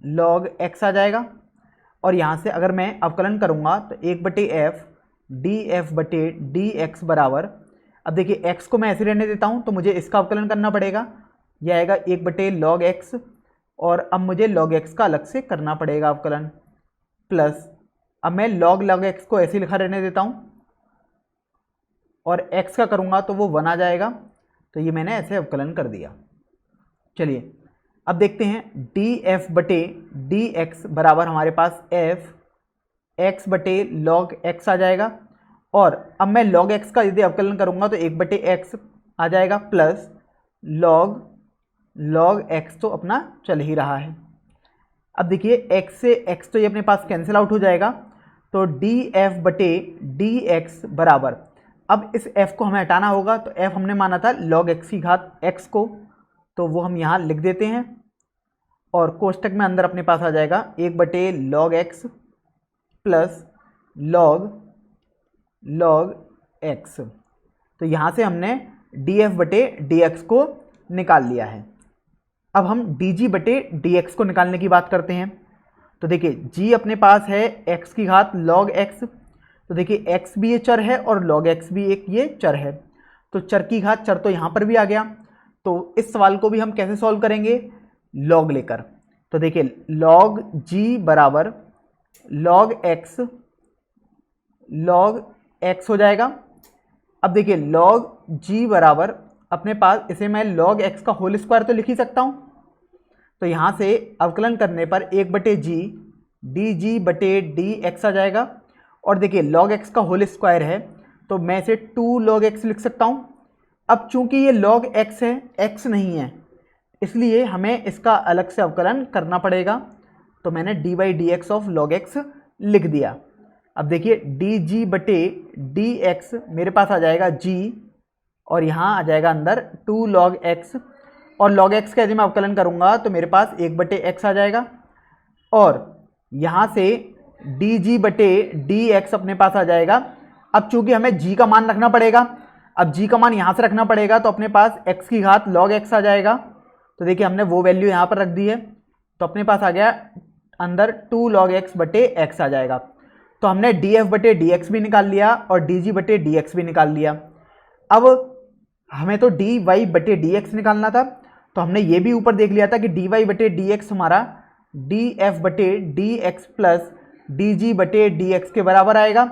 log x आ जाएगा और यहाँ से अगर मैं अवकलन करूँगा तो 1 बटे f df बटे dx बराबर, अब देखिए x को मैं ऐसे रहने देता हूँ तो मुझे इसका अवकलन करना पड़ेगा, यह आएगा 1 बटे log x और अब मुझे log x का अलग से करना पड़ेगा अवकलन, प्लस अब मैं log x को ऐसे लिखा रहने देता हूँ और x का करूँगा तो वो 1 आ जाएगा। तो ये मैंने ऐसे अवकलन कर दिया। चलिए अब देखते हैं df बटे dx बराबर हमारे पास f x बटे log x आ जाएगा और अब मैं log x का यदि अवकलन करूँगा तो 1 बटे x आ जाएगा प्लस log x तो अपना चल ही रहा है। अब देखिए x से x तो ये अपने पास कैंसिल आउट हो जाएगा, तो df बटे dx बराबर, अब इस f को हमें हटाना होगा, तो f हमने माना था log x की घात x को, तो वो हम यहाँ लिख देते हैं और कोष्टक में अंदर अपने पास आ जाएगा 1 बटे log x plus log x। तो यहाँ से हमने df बटे dx को निकाल लिया है। अब हम dg बटे dx को निकालने की बात करते हैं। तो देखिए g अपने पास है x की घात log x, तो देखिए x भी ये चर है और log x भी एक ये चर है, तो चर की घात चर तो यहाँ पर भी आ गया। तो इस सवाल को भी हम कैसे सॉल्व करेंगे, log लेकर। तो देखिए log g बराबर log x हो जाएगा। अब देखिए log g बराबर अपने पास, इसे मैं log x का होल स्क्वायर तो लिख ही सकता हूँ, तो यहाँ से अवकलन करने पर 1 बटे g dg बटे dx आ जाएगा और देखिए log x का होल स्क्वायर है तो मैं इसे 2 log x लिख सकता हूँ। अब चूंकि ये log x है, x नहीं है, इसलिए हमें इसका अलग से अवकलन करना पड़ेगा, तो मैंने dy dx of log x लिख दिया। अब देखिए dg बटे dx मेरे पास आ जाएगा g और यहाँ आ जाएगा अंदर 2 log x और log x का यदि मैं अवकलन करूँगा तो मेरे पास 1 बटे x आ जाएगा और यहाँ से dg बटे dx अपने पास आ जाएगा। अब चूंकि हमें g का मान रखना पड़ेगा, अब g का मान यहाँ से रखना पड़ेगा, तो अपने पास x की घात log x आ जाएगा। तो देखिए हमने वो वैल्यू यहाँ पर रख दी है, तो अपने पास आ गया अंदर 2 log x बटे x आ जाएगा। तो हमने df बटे dx भी निकाल लिया और dg बटे dx भी निकाल लिया। अब हमें तो dy बटे dx निकालना था, तो हमने ये भी ऊपर देख लिया था कि dy बटे dx हमारा df बटे dx प्लस dg बटे dx के बराबर आएगा।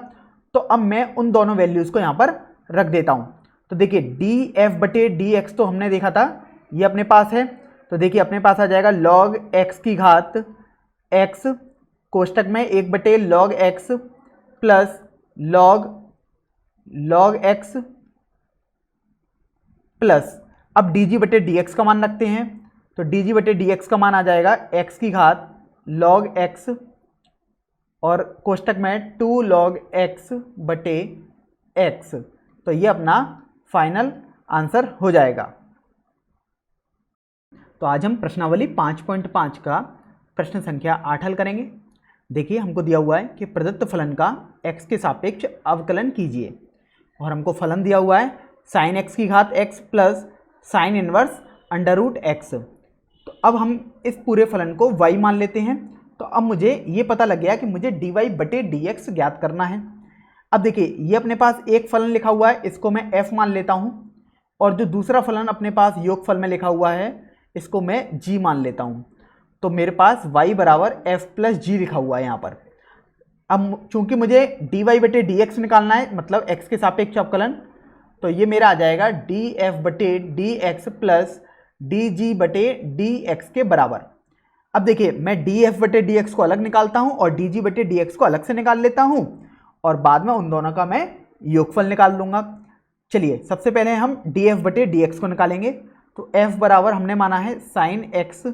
तो अब मैं उन दोनों वैल्यूज़ को यहाँ पर रख देता हूँ। तो देखिए df बटे dx तो हमने देखा था ये अपने पास है, तो देखिए अपने पास आ जाएगा log x की घात x कोष्टक में 1 बटे log x plus log x plus, अब dg बटे dx का मान रखते हैं, तो dg बटे dx का मान आ जाएगा x की घात log x और कोष्टक में 2 log x बटे x। तो ये अपना फाइनल आंसर हो जाएगा। तो आज हम प्रश्नावली 5.5 का प्रश्न संख्या 8 हल करेंगे। देखिए हमको दिया हुआ है कि प्रदत्त फलन का x के सापेक्ष अवकलन कीजिए और हमको फलन दिया हुआ है sin x की घात x plus sine inverse under root x। तो अब हम इस पूरे फलन को y मान लेते हैं। तो अब मुझे ये पता लग गया कि मुझे dy/dx ज्ञात करना है। अब देखिए ये अपने पास एक फलन लिखा हुआ है, इसको मैं f मान लेता हूँ, और जो दूसरा फलन अपने पास योगफल में लिखा हुआ है इसको मैं g मान लेता हूँ। तो मेरे पास y बराबर f प्लस जी लिखा हुआ है यहाँ पर। अब चूंकि मुझे dy/dx निकालना है, मतलब x के सापेक्ष अवकलन, तो ये मेरा आ जाएगा df/dx प्लस dg/dx के बराबर। अब देखिए मैं df/dx को अलग निकालता हूँ और dg/dx को अलग से निकाल लेता हूँ, और बाद में उन दोनों का मैं योगफल निकाल लूँगा। चलिए सबसे पहले हम df/dx को निकालेंगे। तो f बराबर हमने माना है sin x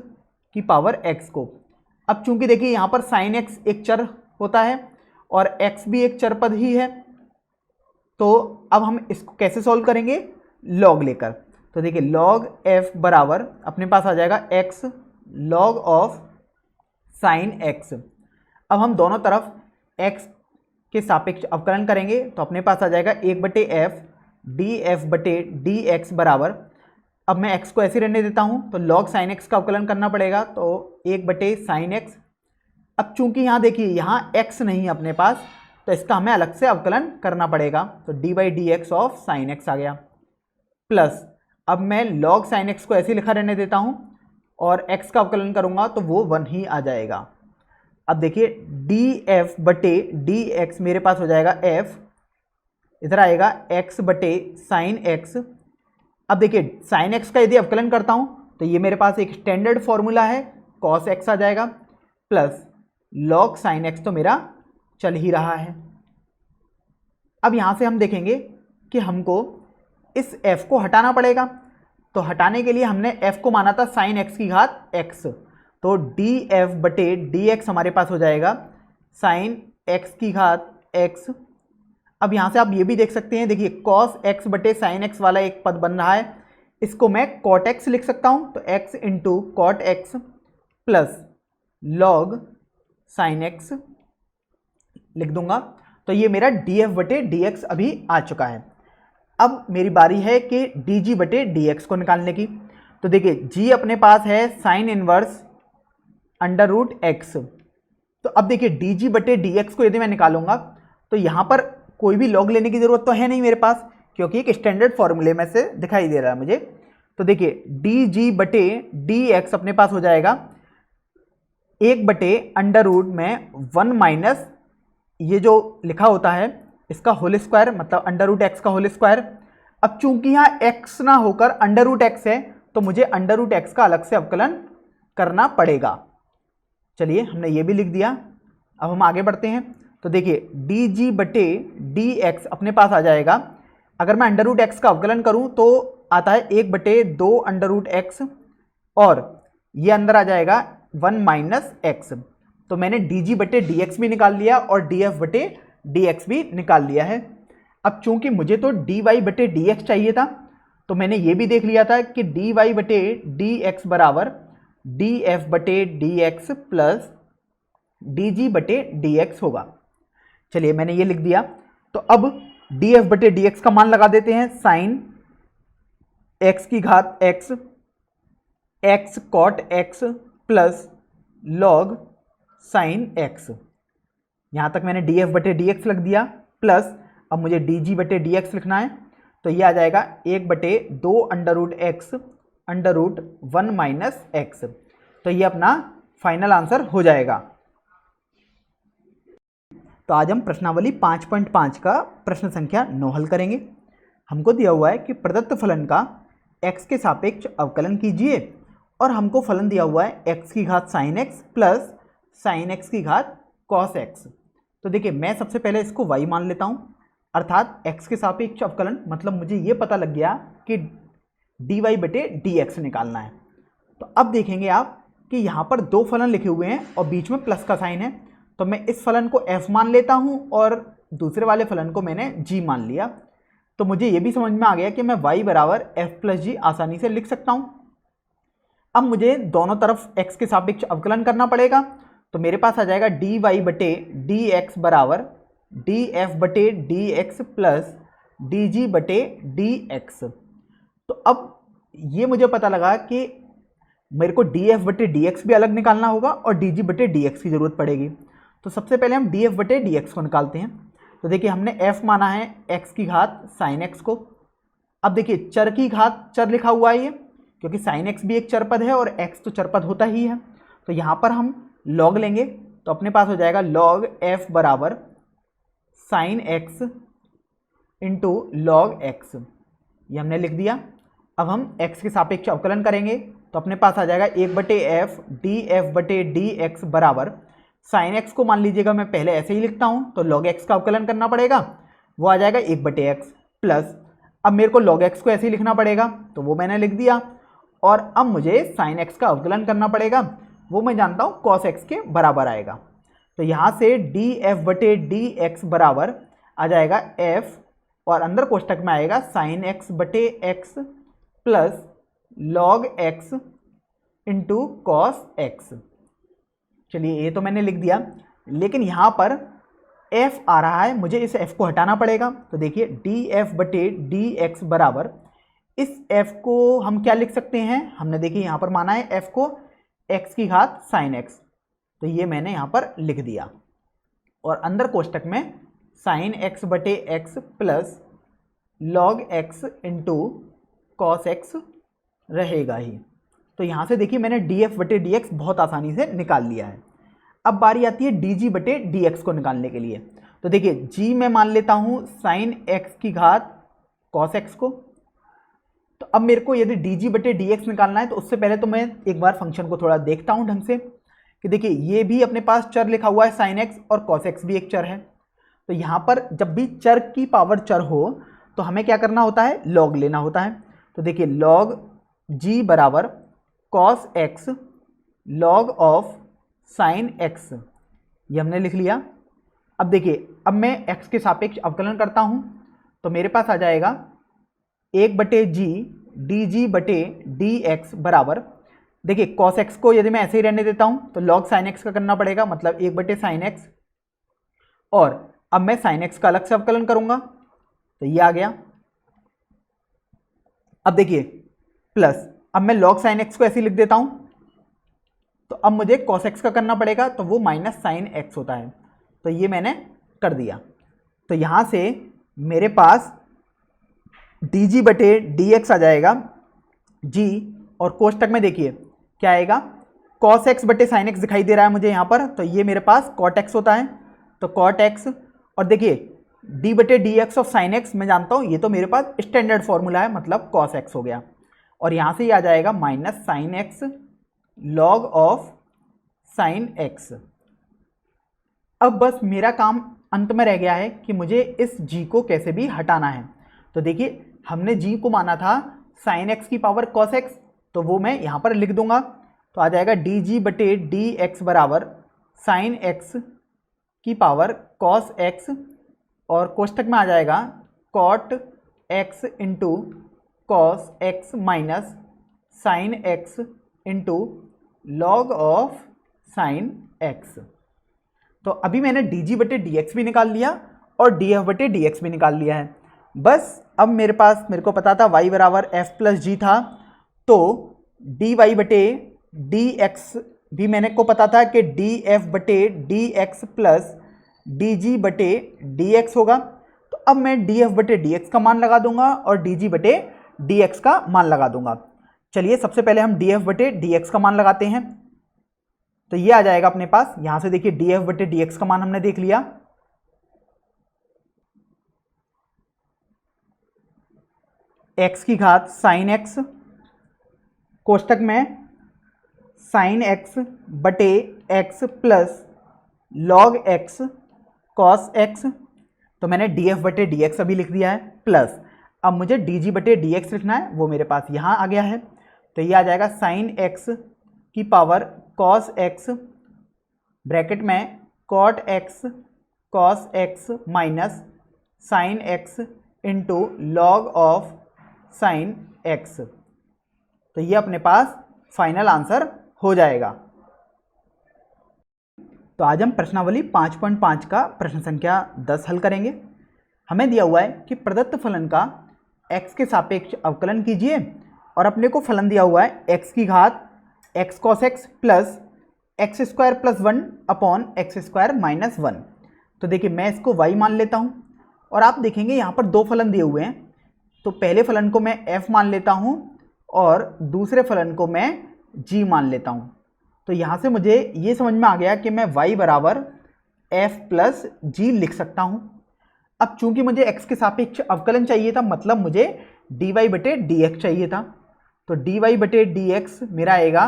की पावर x को। अब चूंकि देखिए यहाँ पर sin x एक चर होता है और x भी एक चर पद ही है, तो अब हम इसको कैसे सॉल्व करेंगे, log लेकर। तो देखिए log f बराबर अपने पास आ जाएगा x log of sin x। अब हम दोनों तरफ x के सापेक्ष अवकलन करेंगे तो अपने पास आ जाएगा 1/f df/dx बराबर, अब मैं x को ऐसे रहने देता हूँ तो log sin x का अवकलन करना पड़ेगा, तो 1/sin x। अब चूंकि यहाँ देखिए यहाँ x नहीं है अपने पास, तो इसका हमें अलग से अवकलन करना पड़ेगा, तो d/dx ऑफ sin x आ गया, प्लस अब मैं log sin x को ऐसे लिखा रहने देता हूँ और x का अवकलन करूँगा तो वो 1 ही आ जाएगा। अब देखिए df/dx मेरे पास हो जाएगा f, इधर आएगा x/sin x। अब देखिए sin x का यदि अवकलन करता हूँ तो ये मेरे पास एक स्टैंडर्ड फॉर्मूला है, cos x आ जाएगा, प्लस log sin x तो मेरा चल ही रहा है। अब यहाँ से हम देखेंगे कि हमको इस f को हटाना पड़ेगा, तो हटाने के लिए हमने f को माना था sin x की घात x, तो df/dx हमारे पास हो जाएगा sin x की घात x। अब यहाँ से आप ये भी देख सकते हैं, देखिए cos x/sin x वाला एक पद बन रहा है, इसको मैं cot x लिख सकता हूँ, तो x into cot x plus log sin x लिख दूंगा। तो ये मेरा df/dx अभी आ चुका है। अब मेरी बारी है कि dg/dx को निकालने की। तो देखिए g अपने पास है साइन इनवर्स √x। तो अब देखिए dg/dx को यदि मैं निकालूंगा तो यहाँ पर कोई भी log लेने की जरूरत तो है नहीं मेरे पास, क्योंकि एक स्टैंडर्ड फॉर्मूले में से दिखाई दे रहा है मुझे। तो देखिए dg/dx अपने पास हो जाएगा 1/√1 में 1 माइनस ये जो लिखा होता है इसका होल स्क्वायर, मतलब √x का होल स्क्वायर। अब चूंकि यहाँ x ना होकर √x है तो मुझे √x का अलग से अवकलन करना पड़ेगा। चलिए हमने ये भी लिख दिया। अब हम आगे बढ़ते हैं। तो देखिए dg/dx अपने पास आ जाएगा, अगर मैं √x का अवकलन करूं तो आता है 1/2 √x, और ये अंदर आ जाएगा 1 माइनस x। तो मैंने dg/dx भी निकाल लिया और df/dx भी निकाल लिया है। अब चूंकि मुझे तो dy/dx चाहिए था, तो मैंने ये भी देख लिया था कि dy/dx बराबर df/dx प्लस dg/dx होगा। चलिए मैंने ये लिख दिया। तो अब df/dx का मान लगा देते हैं, साइन x की घात x, x cot x plus log sin x। यहाँ तक मैंने df/dx लिख दिया, प्लस अब मुझे dg/dx लिखना है, तो ये आ जाएगा 1/2 √x √1 माइनस x। तो ये अपना फाइनल आंसर हो जाएगा। तो आज हम प्रश्नावली 5.5 का प्रश्न संख्या 9 हल करेंगे। हमको दिया हुआ है कि प्रदत्त फलन का x के सापेक्ष अवकलन कीजिए, और हमको फलन दिया हुआ है x की घात sin x plus sin x की घात cos x। तो देखिए मैं सबसे पहले इसको y मान लेता हूँ, अर्थात x के सापेक्ष अवकलन, मतलब मुझे ये पता लग गया कि dy/dx निकालना है। तो अब देखेंगे आप कि यहाँ पर दो फलन लिखे हुए हैं और बीच में प्लस का साइन है, तो मैं इस फलन को f मान लेता हूँ और दूसरे वाले फलन को मैंने g मान लिया। तो मुझे ये भी समझ में आ गया कि मैं y बराबर f प्लस जी आसानी से लिख सकता हूँ। अब मुझे दोनों तरफ x के सापेक्ष अवकलन करना पड़ेगा, तो मेरे पास आ जाएगा dy/dx बराबर df/dx प्लस dg/dx। तो अब ये मुझे पता लगा कि मेरे को डी एफ बटे डी एक्स भी अलग निकालना होगा और डी जी बटे डी एक्स की ज़रूरत पड़ेगी। तो सबसे पहले हम डी एफ बटे डी एक्स को निकालते हैं। तो देखिए हमने f माना है x की घात साइन x को। अब देखिए चर की घात चर लिखा हुआ है ये, क्योंकि साइन x भी एक चर पद है और x तो चर पद होता ही है। तो यहाँ पर हम log लेंगे तो अपने पास हो जाएगा log f बराबर sine x into log x, ये हमने लिख दिया। अब हम x के सापेक्ष अवकलन करेंगे तो अपने पास आ जाएगा 1/f df बटे डी एक्स बराबर साइन x को मान लीजिएगा मैं पहले ऐसे ही लिखता हूँ, तो log x का अवकलन करना पड़ेगा, वो आ जाएगा 1/x प्लस, अब मेरे को log x को ऐसे ही लिखना पड़ेगा तो वो मैंने लिख दिया। और अब मुझे साइन x का अवकलन करना पड़ेगा, वो मैं जानता हूँ cos x के बराबर आएगा। तो यहाँ से df बटे डी एक्स बराबर आ जाएगा f और अंदर कोष्टक में आएगा साइन x बटे x plus log x into cos x। चलिए ये तो मैंने लिख दिया, लेकिन यहाँ पर f आ रहा है, मुझे इस f को हटाना पड़ेगा। तो देखिए df बटे डी एक्स बराबर इस f को हम क्या लिख सकते हैं, हमने देखिए यहाँ पर माना है f को x की घात साइन x, तो ये मैंने यहाँ पर लिख दिया। और अंदर कोष्टक में साइन x बटे x plus log x into cos x रहेगा ही। तो यहाँ से देखिए मैंने df बटे dx बहुत आसानी से निकाल लिया है। अब बारी आती है dg बटे dx को निकालने के लिए। तो देखिए g में मान लेता हूँ साइन x की घात cos x को। तो अब मेरे को यदि dg बटे dx निकालना है तो उससे पहले तो मैं एक बार फंक्शन को थोड़ा देखता हूँ ढंग से कि देखिए ये भी अपने पास चर लिखा हुआ है साइन x और cos x भी एक चर है। तो यहाँ पर जब भी चर की पावर चर हो तो हमें क्या करना होता है, log लेना होता है। तो देखिए log g बराबर cos x log of sine x, ये हमने लिख लिया। अब देखिए अब मैं x के सापेक्ष अवकलन करता हूँ तो मेरे पास आ जाएगा 1/g dg बटे डी एक्स बराबर, देखिए cos x को यदि मैं ऐसे ही रहने देता हूँ तो log sin x का करना पड़ेगा, मतलब 1/sin x, और अब मैं sin x का अलग से अवकलन करूँगा तो ये आ गया। अब देखिए प्लस, अब मैं log sin x को ऐसे ही लिख देता हूँ तो अब मुझे cos x का करना पड़ेगा, तो वो माइनस साइन x होता है, तो ये मैंने कर दिया। तो यहाँ से मेरे पास dg बटे डी एक्स आ जाएगा g, और कोष्टक में देखिए क्या आएगा, cos x बटे साइन x दिखाई दे रहा है मुझे यहाँ पर, तो ये मेरे पास cot x होता है, तो cot x, और देखिए d बटे D x of sine x मैं जानता हूँ, ये तो मेरे पास स्टैंडर्ड फॉर्मूला है, मतलब cos x हो गया। और यहाँ से ये आ जाएगा minus sine x log of sine x। अब बस मेरा काम अंत में रह गया है कि मुझे इस g को कैसे भी हटाना है। तो देखिए हमने g को माना था साइन x की पावर cos x, तो वो मैं यहाँ पर लिख दूंगा। तो आ जाएगा dg बटे डी एक्स बराबर साइन x की पावर cos x, और कोष्टक में आ जाएगा cot x into cos x minus sine x into log of sine x। तो अभी मैंने dg बटे dx भी निकाल लिया और df बटे dx भी निकाल लिया है। बस अब मेरे को पता था y बराबर f प्लस जी था, तो dy बटे dx भी मैंने को पता था कि df बटे dx प्लस dg बटे dx होगा। तो अब मैं df बटे dx का मान लगा दूंगा और dg बटे dx का मान लगा दूंगा। चलिए सबसे पहले हम df बटे dx का मान लगाते हैं। तो ये आ जाएगा अपने पास, यहां से देखिए df बटे dx का मान हमने देख लिया, x की घात साइन x, कोष्टक में साइन x बटे x plus log x cos x। तो मैंने df बटे dx अभी लिख दिया है, प्लस अब मुझे dg बटे dx लिखना है, वो मेरे पास यहाँ आ गया है। तो ये आ जाएगा साइन x की पावर cos x ब्रैकेट में cot x cos x minus sine x into log of sine x। तो ये अपने पास फाइनल आंसर हो जाएगा। तो आज हम प्रश्नावली 5.5 का प्रश्न संख्या 10 हल करेंगे। हमें दिया हुआ है कि प्रदत्त फलन का x के सापेक्ष अवकलन कीजिए, और अपने को फलन दिया हुआ है x की घात x cos x plus x square plus 1 upon x square minus 1। तो देखिए मैं इसको y मान लेता हूँ और आप देखेंगे यहाँ पर दो फलन दिए हुए हैं, तो पहले फलन को मैं f मान लेता हूँ और दूसरे फलन को मैं g मान लेता हूँ। तो यहाँ से मुझे ये समझ में आ गया कि मैं y बराबर f प्लस जी लिख सकता हूँ। अब चूंकि मुझे x के सापेक्ष अवकलन चाहिए था, मतलब मुझे dy बटे dx चाहिए था, तो dy बटे dx मेरा आएगा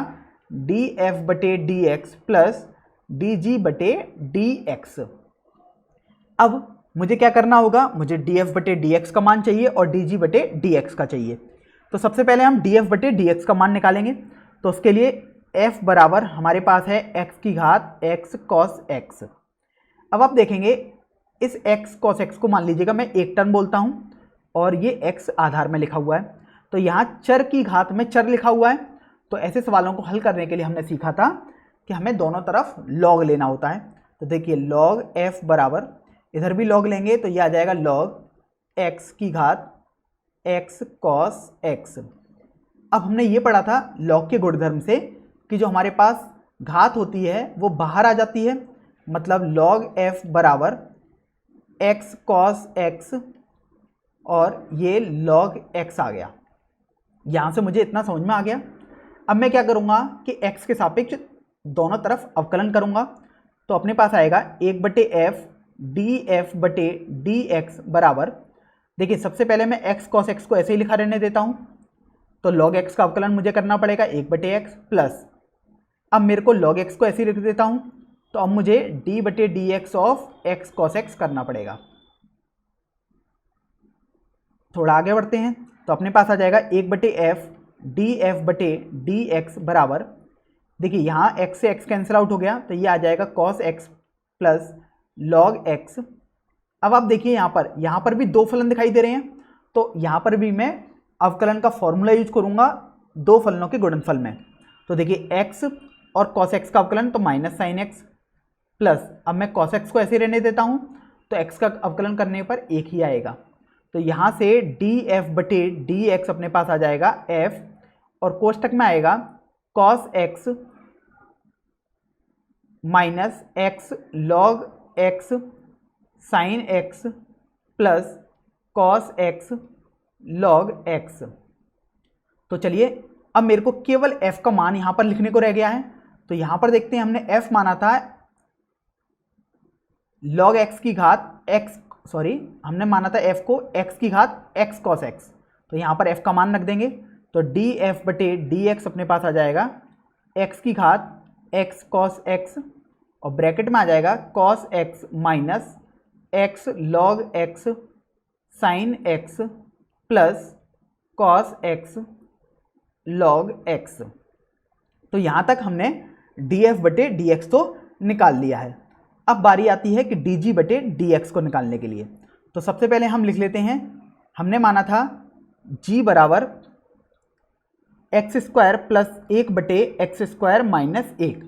df बटे dx प्लस dg बटे dx। अब मुझे क्या करना होगा, मुझे df बटे dx का मान चाहिए और dg बटे dx का चाहिए। तो सबसे पहले हम df बटे dx का मान निकालेंगे। तो उसके लिए f बराबर हमारे पास है x की घात x cos x। अब आप देखेंगे इस x cos x को मान लीजिएगा मैं एक टर्म बोलता हूँ और ये x आधार में लिखा हुआ है, तो यहाँ चर की घात में चर लिखा हुआ है। तो ऐसे सवालों को हल करने के लिए हमने सीखा था कि हमें दोनों तरफ लॉग लेना होता है। तो देखिए लॉग f बराबर, इधर भी लॉग लेंगे तो ये आ जाएगा लॉग x की घात x cos x। अब हमने ये पढ़ा था लॉग के गुणधर्म से कि जो हमारे पास घात होती है वो बाहर आ जाती है, मतलब log f बराबर x cos x और ये log x आ गया। यहाँ से मुझे इतना समझ में आ गया। अब मैं क्या करूँगा कि x के सापेक्ष दोनों तरफ अवकलन करूँगा, तो अपने पास आएगा 1 बटे f df बटे dx बराबर, देखिए सबसे पहले मैं x cos x को ऐसे ही लिखा रहने देता हूँ, तो log x का अवकलन मुझे करना पड़ेगा 1 बटे x प्लस, अब मेरे को log x को ऐसे ही लिख देता हूँ, तो अब मुझे d बटे dx of x cos x करना पड़ेगा। थोड़ा आगे बढ़ते हैं, तो अपने पास आ जाएगा 1 बटे f df बटे dx बराबर, देखिए यहाँ x से x कैंसिल आउट हो गया, तो ये आ जाएगा cos x plus log x। अब आप देखिए यहाँ पर भी दो फलन दिखाई दे रहे हैं, तो यहाँ पर भी मैं अवकलन का फॉर्मूला यूज करूँगा दो फलनों के गुणनफल में। तो देखिए x और cos x का अवकलन तो माइनस साइन x प्लस, अब मैं cos x को ऐसे रहने देता हूँ, तो x का अवकलन करने पर एक ही आएगा। तो यहाँ से df बटे dx अपने पास आ जाएगा f और कोष्टक में आएगा cos x minus x log x sin x plus cos x log x। तो चलिए अब मेरे को केवल f का मान यहाँ पर लिखने को रह गया है। तो यहाँ पर देखते हैं हमने f माना था log x की घात हमने माना था f को x की घात x cos x, तो यहाँ पर f का मान रख देंगे, तो df बटे dx अपने पास आ जाएगा x की घात x cos x और ब्रैकेट में आ जाएगा cos x minus x log x sin x plus cos x log x। तो यहाँ तक हमने df बटे dx तो निकाल लिया है। अब बारी आती है कि dg बटे dx को निकालने के लिए। तो सबसे पहले हम लिख लेते हैं, हमने माना था g बराबर एक्स स्क्वायर प्लस 1 बटे एक्स स्क्वायर माइनस 1।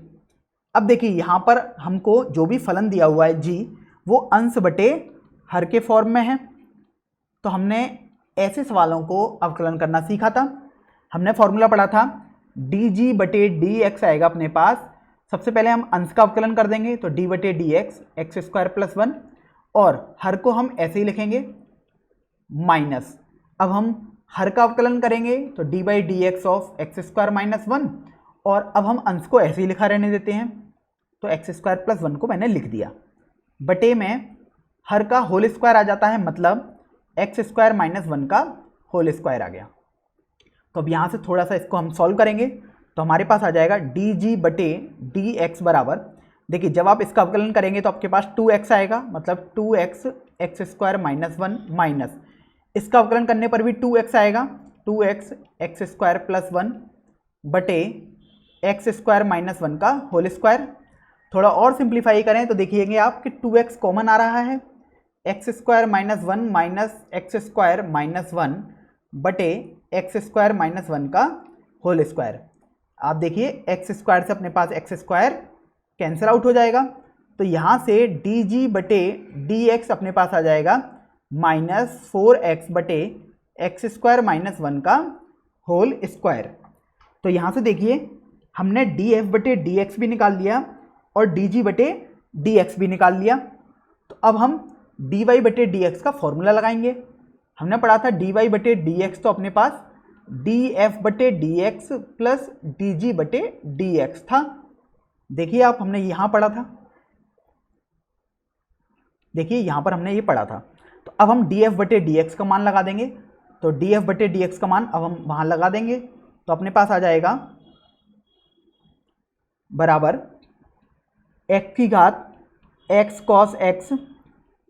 अब देखिए यहाँ पर हमको जो भी फलन दिया हुआ है g, वो अंश बटे हर के फॉर्म में है। तो हमने ऐसे सवालों को अवकलन करना सीखा था। हमने फॉर्मूला पढ़ा था dg बटे dx आएगा अपने पास, सबसे पहले हम अंश का अवकलन कर देंगे, तो d बटे dx एक्स स्क्वायर प्लस 1 और हर को हम ऐसे ही लिखेंगे माइनस, अब हम हर का अवकलन करेंगे तो d by D x of x square minus 1 और अब हम अंश को ऐसे ही लिखा रहने देते हैं, तो एक्स स्क्वायर प्लस 1 को मैंने लिख दिया, बटे में हर का होल स्क्वायर आ जाता है, मतलब एक्स स्क्वायर माइनस 1 का होल स्क्वायर आ गया। तो अब यहाँ से थोड़ा सा इसको हम सॉल्व करेंगे, तो हमारे पास आ जाएगा dg बटे dx बराबर, देखिए जब आप इसका अवकलन करेंगे तो आपके पास 2x आएगा, मतलब 2x x square minus 1 minus इसका अवकलन करने पर भी 2x आएगा, 2x एक्स स्क्वायर प्लस 1 बटे एक्स स्क्वायर माइनस 1 का होल स्क्वायर। थोड़ा और सिंप्लीफाई करें तो देखिएगा आप कि 2x कॉमन आ रहा है, x square minus 1 minus x square minus 1 बटे एक्स स्क्वायर माइनस 1 का होल स्क्वायर। आप देखिए एक्स स्क्वायर से अपने पास एक्स स्क्वायर कैंसिल आउट हो जाएगा, तो यहाँ से dg बटे dx अपने पास आ जाएगा माइनस 4x बटे एक्स स्क्वायर माइनस 1 का होल स्क्वायर। तो यहाँ से देखिए हमने डी एफ बटे डी एक्स भी निकाल लिया और डी जी बटे डी एक्स भी निकाल लिया। तो अब हम डी वाई बटे डी एक्स का फॉर्मूला लगाएंगे। हमने पढ़ा था डी वाई बटे डी एक्स, तो अपने पास डी एफ बटे D X plus D G बटे डी एक्स था। देखिए आप, हमने यहाँ पढ़ा था, देखिए यहाँ पर हमने ये पढ़ा था। तो अब हम डी एफ बटे डी एक्स का मान लगा देंगे। तो डी एफ बटे डी एक्स का मान अब हम वहाँ लगा देंगे, तो अपने पास आ जाएगा बराबर एक्स की घात एक्स कॉस एक्स,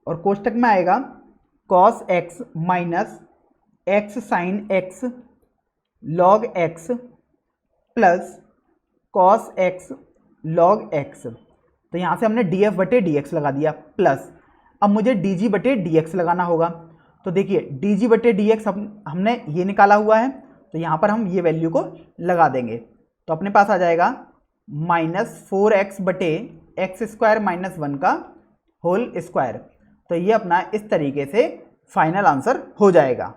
और कोष्टक में आएगा cos x minus x sine x log x plus cos x log x. तो यहाँ से हमने डी एफ बटे डी एक्स लगा दिया, प्लस अब मुझे डी जी बटे डी एक्स लगाना होगा। तो देखिए डी जी बटे डी एक्स हमने ये निकाला हुआ है, तो यहाँ पर हम ये वैल्यू को लगा देंगे। तो अपने पास आ जाएगा -4x बटे एक्स स्क्वायर माइनस 1 का होल स्क्वायर। तो ये अपना इस तरीके से फाइनल आंसर हो जाएगा।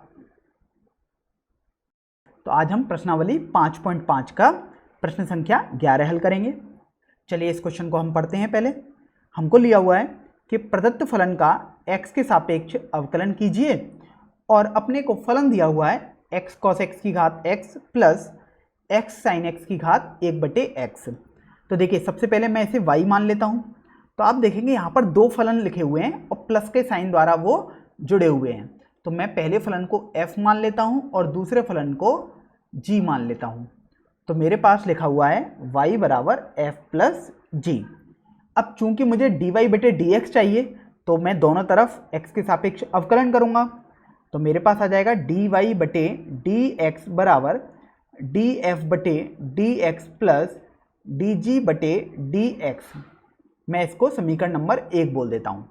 तो आज हम प्रश्नावली 5.5 का प्रश्न संख्या 11 हल करेंगे। चलिए इस क्वेश्चन को हम पढ़ते हैं। पहले हमको लिया हुआ है कि प्रदत्त फलन का x के सापेक्ष अवकलन कीजिए, और अपने को फलन दिया हुआ है x cos x की घात x plus x sin x की घात 1/x। तो देखिए सबसे पहले मैं इसे y मान लेता हूँ। तो आप देखेंगे यहाँ पर दो फलन लिखे हुए हैं और प्लस के साइन द्वारा वो जुड़े हुए हैं। तो मैं पहले फलन को f मान लेता हूँ और दूसरे फलन को g मान लेता हूँ। तो मेरे पास लिखा हुआ है y बराबर f प्लस जी। अब चूंकि मुझे dy बटे dx चाहिए, तो मैं दोनों तरफ x के सापेक्ष अवकलन करूँगा। तो मेरे पास आ जाएगा dy बटे dx बराबर df बटे dx प्लस dg बटे dx। मैं इसको समीकरण नंबर 1 बोल देता हूँ।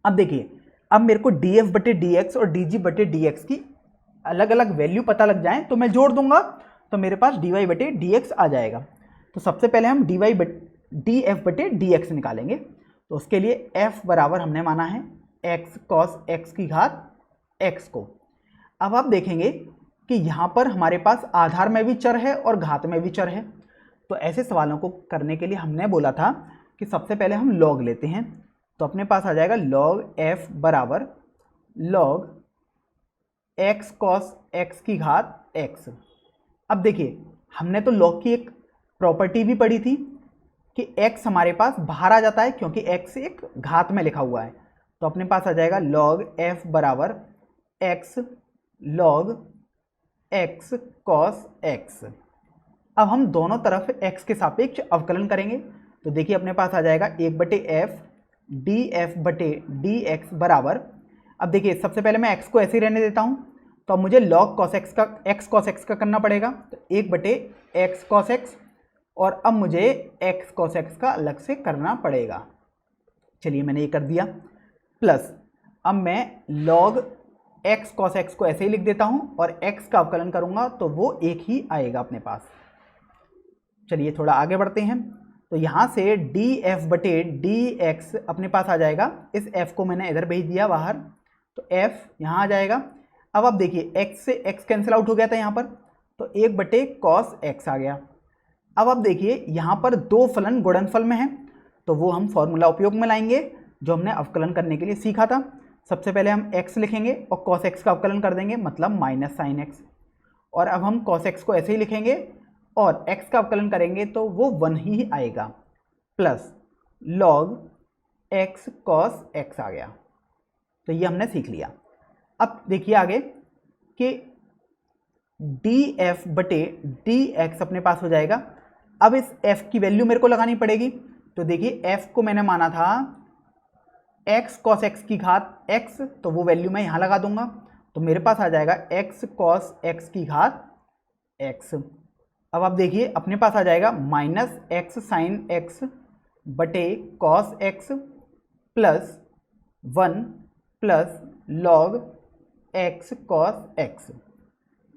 अब देखिए, अब मेरे को df बटे dx और dg बटे dx की अलग अलग वैल्यू पता लग जाए तो मैं जोड़ दूंगा, तो मेरे पास dy बटे dx आ जाएगा। तो सबसे पहले हम df बटे dx निकालेंगे। तो उसके लिए f बराबर हमने माना है x cos x की घात x को। अब आप देखेंगे कि यहाँ पर हमारे पास आधार में भी चर है और घात में भी चर है। तो ऐसे सवालों को करने के लिए हमने बोला था कि सबसे पहले हम लॉग लेते हैं। तो अपने पास आ जाएगा log f बराबर log x cos x की घात x। अब देखिए, हमने तो log की एक प्रॉपर्टी भी पढ़ी थी कि x हमारे पास बाहर आ जाता है क्योंकि x एक घात में लिखा हुआ है। तो अपने पास आ जाएगा log f बराबर x log x cos x। अब हम दोनों तरफ x के सापेक्ष अवकलन करेंगे। तो देखिए अपने पास आ जाएगा 1/f df बटे dx बराबर, अब देखिए सबसे पहले मैं x को ऐसे ही रहने देता हूँ, तो अब मुझे log cos x का करना पड़ेगा। तो 1/x cos x, और अब मुझे x cos x का अलग से करना पड़ेगा। चलिए मैंने ये कर दिया, प्लस अब मैं log x cos x को ऐसे ही लिख देता हूँ और x का अवकलन करूँगा तो वो एक ही आएगा अपने पास। चलिए थोड़ा आगे बढ़ते हैं। तो यहाँ से df बटे dx अपने पास आ जाएगा। इस f को मैंने इधर भेज दिया बाहर, तो f यहाँ आ जाएगा। अब आप देखिए x से x कैंसिल आउट हो गया था यहाँ पर, तो 1/cos x आ गया। अब आप देखिए यहाँ पर दो फलन गुणनफल में हैं, तो वो हम फॉर्मूला उपयोग में लाएंगे जो हमने अवकलन करने के लिए सीखा था। सबसे पहले हम x लिखेंगे और cos x का अवकलन कर देंगे, मतलब माइनस साइन x। और अब हम cos x को ऐसे ही लिखेंगे और x का अवकलन करेंगे तो वो 1 ही आएगा, plus log x cos x आ गया। तो ये हमने सीख लिया। अब देखिए आगे कि df बटे dx अपने पास हो जाएगा। अब इस f की वैल्यू मेरे को लगानी पड़ेगी। तो देखिए f को मैंने माना था x cos x की घात x, तो वो वैल्यू मैं यहाँ लगा दूंगा। तो मेरे पास आ जाएगा x cos x की घात x। अब आप देखिए अपने पास आ जाएगा माइनस x साइन x बटे cos x plus 1 plus log x cos x।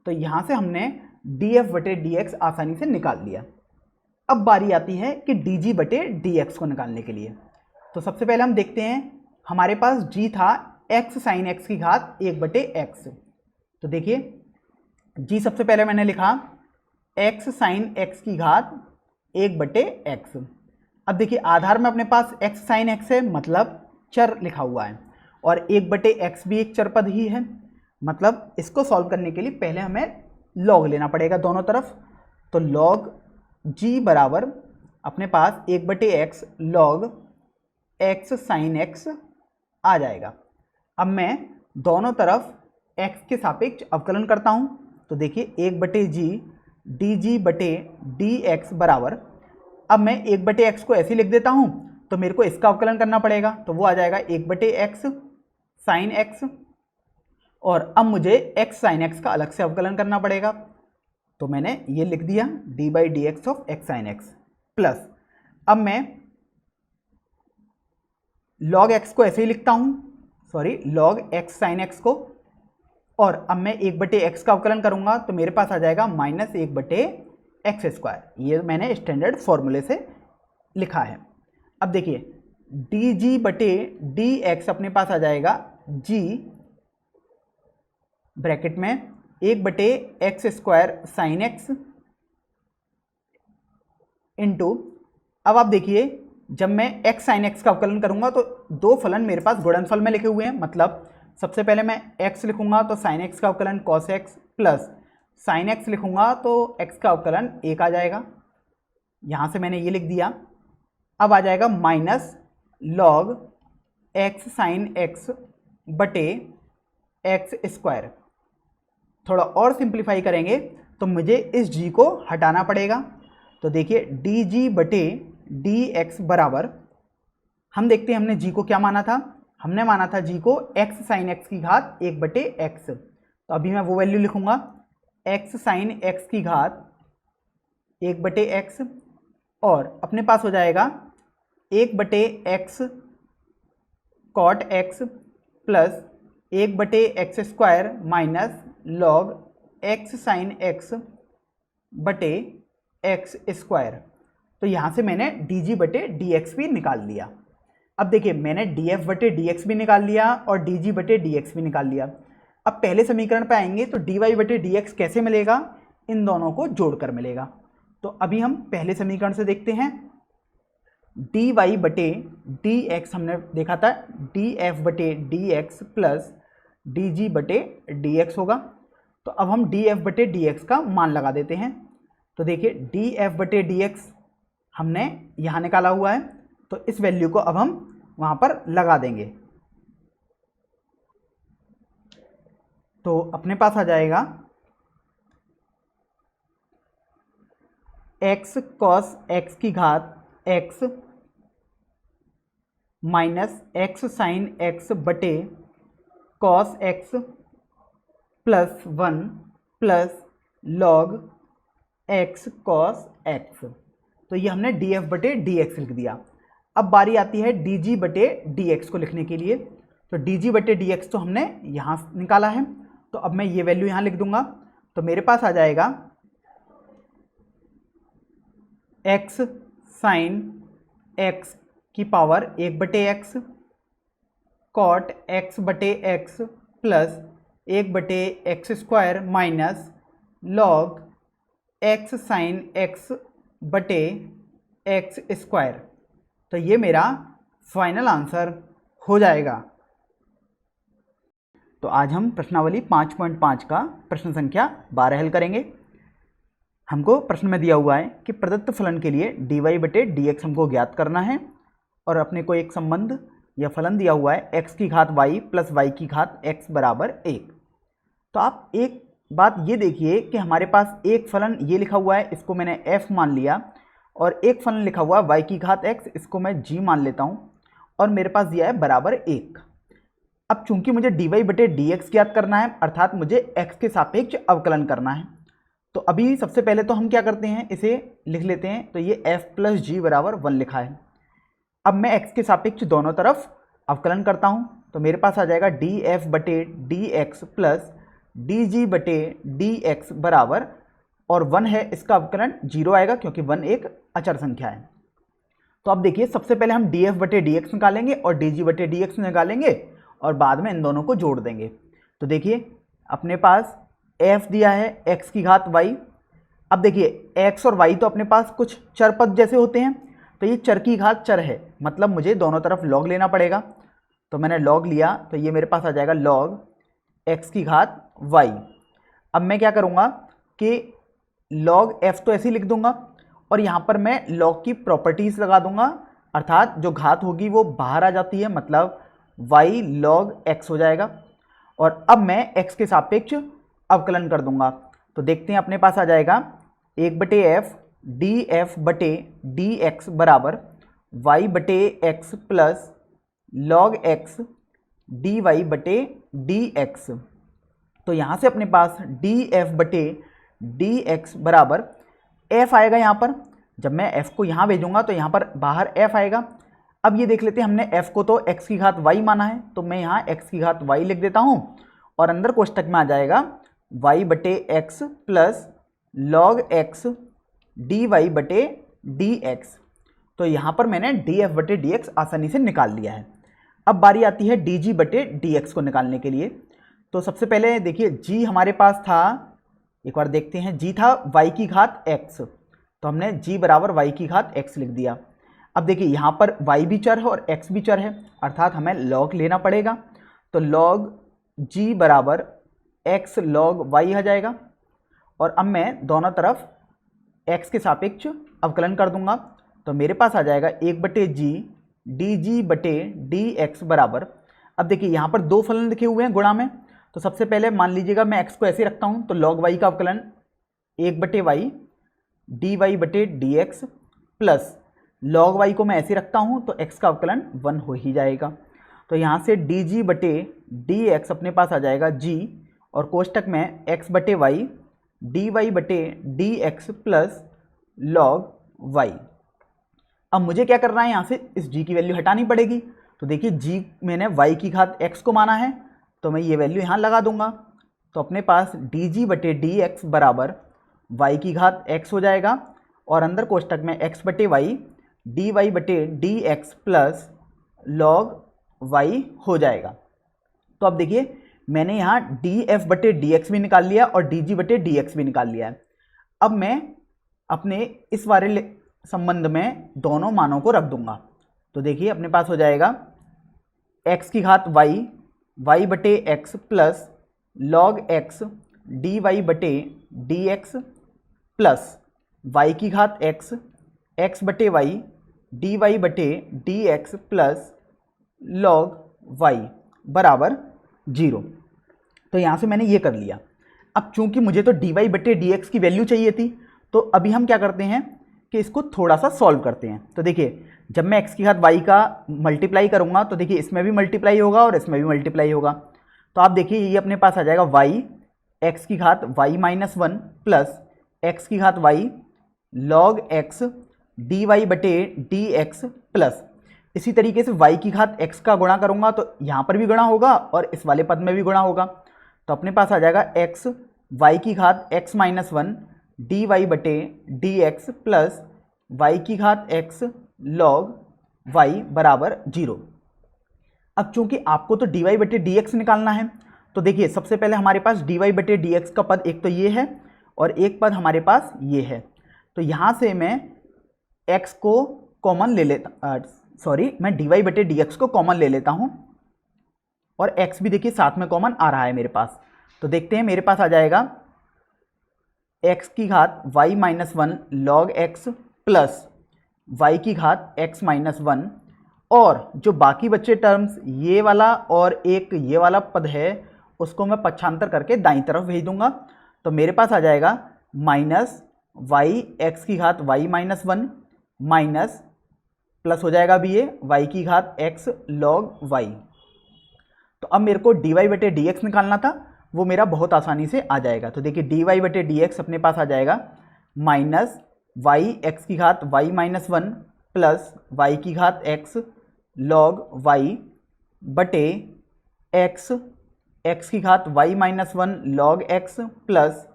तो यहाँ से हमने df बटे dx आसानी से निकाल लिया। अब बारी आती है कि dg बटे dx को निकालने के लिए। तो सबसे पहले हम देखते हैं, हमारे पास g था x साइन x की घात 1/x। तो देखिए g सबसे पहले मैंने लिखा एक्स साइन एक्स की घात 1/x। अब देखिए आधार में अपने पास एक्स साइन एक्स है, मतलब चर लिखा हुआ है, और 1/x भी एक चर पद ही है, मतलब इसको सॉल्व करने के लिए पहले हमें लॉग लेना पड़ेगा दोनों तरफ। तो लॉग g बराबर अपने पास 1/x log x sine x आ जाएगा। अब मैं दोनों तरफ x के सापेक्ष अवकलन करता हूं, तो देखिए 1/g dg/dx बराबर, अब मैं 1/x को ऐसे लिख देता हूं, तो मेरे को इसका अवकलन करना पड़ेगा, तो वो आ जाएगा 1/x साइन x, और अब मुझे x साइन x का अलग से अवकलन करना पड़ेगा, तो मैंने ये लिख दिया d/dx of x sine x plus, अब मैं log x को ऐसे ही लिखता हूं, sorry log x sine x को, और अब मैं 1/x का अवकलन करूंगा तो मेरे पास आ जाएगा -1/x²। ये मैंने स्टैंडर्ड फॉर्मूले से लिखा है। अब देखिए dg/dx अपने पास आ जाएगा g ब्रैकेट में 1/x² साइन x इंटू, अब आप देखिए जब मैं x साइन x का अवकलन करूंगा तो दो फलन मेरे पास गुणनफल में लिखे हुए हैं, मतलब सबसे पहले मैं x लिखूंगा तो साइन x का अवकलन cos x plus sign x लिखूंगा तो x का अवकलन 1 आ जाएगा, यहाँ से मैंने ये लिख दिया। अब आ जाएगा minus log x sine x बटे x²। थोड़ा और सिंप्लीफाई करेंगे तो मुझे इस g को हटाना पड़ेगा, तो देखिए dg/dx बराबर, हम देखते हैं हमने g को क्या माना था, हमने माना था g को x साइन x की घात 1/x, तो अभी मैं वो वैल्यू लिखूंगा x साइन x की घात 1/x, और अपने पास हो जाएगा 1/x cot x plus 1/x² minus log x sine x बटे x²। तो यहाँ से मैंने dg/dx भी निकाल लिया। अब देखिए मैंने df/dx भी निकाल लिया और dg/dx भी निकाल लिया। अब पहले समीकरण पे आएंगे तो dy/dx कैसे मिलेगा, इन दोनों को जोड़कर मिलेगा। तो अभी हम पहले समीकरण से देखते हैं, dy/dx हमने देखा था df/dx प्लस dg/dx होगा, तो अब हम df/dx का मान लगा देते हैं। तो देखिए df/dx हमने यहाँ निकाला हुआ है, तो इस वैल्यू को अब हम वहाँ पर लगा देंगे, तो अपने पास आ जाएगा x cos x की घात x minus x sine x बटे cos x plus 1 plus log x cos x। तो ये हमने df/dx लिख दिया। अब बारी आती है dg/dx को लिखने के लिए, तो dg/dx तो हमने यहाँ निकाला है, तो अब मैं ये वैल्यू यहाँ लिख दूंगा, तो मेरे पास आ जाएगा x साइन x की power 1/x cot x/x plus 1/x² minus log x sine x बटे x²। तो ये मेरा फाइनल आंसर हो जाएगा। तो आज हम प्रश्नावली 5.5 का प्रश्न संख्या 12 हल करेंगे। हमको प्रश्न में दिया हुआ है कि प्रदत्त फलन के लिए dy/dx हमको ज्ञात करना है, और अपने को एक संबंध या फलन दिया हुआ है x की घात y प्लस y की घात x बराबर 1। तो आप एक बात ये देखिए कि हमारे पास एक फलन ये लिखा हुआ है, इसको मैंने f मान लिया, और एक फलन लिखा हुआ है y की घात x, इसको मैं g मान लेता हूँ, और मेरे पास दिया है बराबर 1। अब चूंकि मुझे dy/dx ज्ञात करना है, अर्थात मुझे x के सापेक्ष अवकलन करना है, तो अभी सबसे पहले तो हम क्या करते हैं, इसे लिख लेते हैं। तो ये f प्लस g बराबर 1 लिखा है। अब मैं x के सापेक्ष दोनों तरफ अवकलन करता हूँ, तो मेरे पास आ जाएगा df/dx प्लस dg/dx बराबर, और 1 है इसका अवकलन 0 आएगा क्योंकि 1 एक अचर संख्या है। तो अब देखिए सबसे पहले हम df/dx निकालेंगे और dg/dx निकालेंगे, और बाद में इन दोनों को जोड़ देंगे। तो देखिए अपने पास f दिया है x की घात y, अब देखिए x और y तो अपने पास कुछ चर पद जैसे होते हैं, तो ये चर की घात चर है, मतलब मुझे दोनों तरफ log लेना पड़ेगा। तो मैंने log लिया तो ये मेरे पास आ जाएगा log x की घात y। अब मैं क्या करूँगा कि log f तो ऐसे ही लिख दूंगा और यहाँ पर मैं log की प्रॉपर्टीज लगा दूंगा, अर्थात जो घात होगी वो बाहर आ जाती है, मतलब y log x हो जाएगा। और अब मैं x के सापेक्ष अवकलन कर दूंगा, तो देखते हैं अपने पास आ जाएगा 1/f df बटे dx बराबर y बटे x plus log x dy बटे dx। तो यहाँ से अपने पास df बटे dx बराबर f आएगा। यहाँ पर जब मैं f को यहाँ भेजूंगा तो यहाँ पर बाहर f आएगा। अब ये देख लेते हैं, हमने f को तो x की घात y माना है, तो मैं यहाँ x की घात y लिख देता हूँ और अंदर कोष्टक में आ जाएगा y बटे x plus log x dy बटे dx। तो यहाँ पर मैंने df बटे dx आसानी से निकाल लिया है। अब बारी आती है dg बटे dx को निकालने के लिए। तो सबसे पहले देखिए g हमारे पास था, एक बार देखते हैं, g था y की घात x, तो हमने g बराबर y की घात x लिख दिया। अब देखिए यहाँ पर y भी चर है और x भी चर है, अर्थात हमें log लेना पड़ेगा। तो log g बराबर x log y आ जाएगा और अब मैं दोनों तरफ x के सापेक्ष अवकलन कर दूंगा, तो मेरे पास आ जाएगा 1/g dg बटे dx बराबर। अब देखिए यहाँ पर दो फलन लिखे हुए हैं गुणा में, तो सबसे पहले मान लीजिएगा मैं x को ऐसे रखता हूँ, तो log y का अवकलन 1/y dy बटे dx प्लस log y को मैं ऐसे रखता हूँ तो x का अवकलन 1 हो ही जाएगा। तो यहाँ से dg बटे dx अपने पास आ जाएगा g और कोष्टक में x बटे y dy बटे dx प्लस log y। अब मुझे क्या करना है, यहाँ से इस g की वैल्यू हटानी पड़ेगी। तो देखिए g मैंने y की घात x को माना है, तो मैं ये वैल्यू यहाँ लगा दूंगा। तो अपने पास dg बटे dx बराबर y की घात x हो जाएगा और अंदर कोष्टक में x बटे y dy बटे dx प्लस log y हो जाएगा। तो अब देखिए मैंने यहाँ df बटे dx भी निकाल लिया और dg बटे dx भी निकाल लिया है। अब मैं अपने इस वाले संबंध में दोनों मानों को रख दूंगा। तो देखिए अपने पास हो जाएगा x की घात y बटे x plus log x dy बटे dx प्लस y की घात x बटे y dy बटे dx प्लस log y बराबर 0। तो यहाँ से मैंने ये कर लिया। अब चूंकि मुझे तो dy बटे dx की वैल्यू चाहिए थी, तो अभी हम क्या करते हैं कि इसको थोड़ा सा सॉल्व करते हैं। तो देखिए जब मैं x की घात y का मल्टीप्लाई करूँगा तो देखिए इसमें भी मल्टीप्लाई होगा और इसमें भी मल्टीप्लाई होगा। तो आप देखिए ये अपने पास आ जाएगा y x की घात y माइनस 1 प्लस x की घात y log x dy बटे dx प्लस इसी तरीके से y की घात x का गुणा करूँगा तो यहाँ पर भी गुणा होगा और इस वाले पद में भी गुणा होगा। तो अपने पास आ जाएगा x y की घात x माइनस 1 dy बटे dx प्लस y की घात x log y बराबर 0। अब चूंकि आपको तो dy बटे dx निकालना है, तो देखिए सबसे पहले हमारे पास dy बटे dx का पद एक तो ये है और एक पद हमारे पास ये है। तो यहाँ से मैं x को कॉमन ले लेता, मैं dy बटे dx को कॉमन ले लेता हूँ और x भी देखिए साथ में कॉमन आ रहा है मेरे पास। तो देखते हैं मेरे पास आ जाएगा x की घात y minus 1 log x plus y की घात x माइनस 1 और जो बाकी बचे टर्म्स ये वाला और एक ये वाला पद है उसको मैं पक्षांतर करके दाईं तरफ भेज दूंगा। तो मेरे पास आ जाएगा माइनस y x की घात y माइनस 1 माइनस प्लस हो जाएगा अभी ये y की घात x log y। तो अब मेरे को dy बटे dx निकालना था, वो मेरा बहुत आसानी से आ जाएगा। तो देखिए dy बटे dx अपने पास आ जाएगा माइनस y x की घात y माइनस 1 प्लस y की घात x log y बटे x की घात y minus 1 log x plus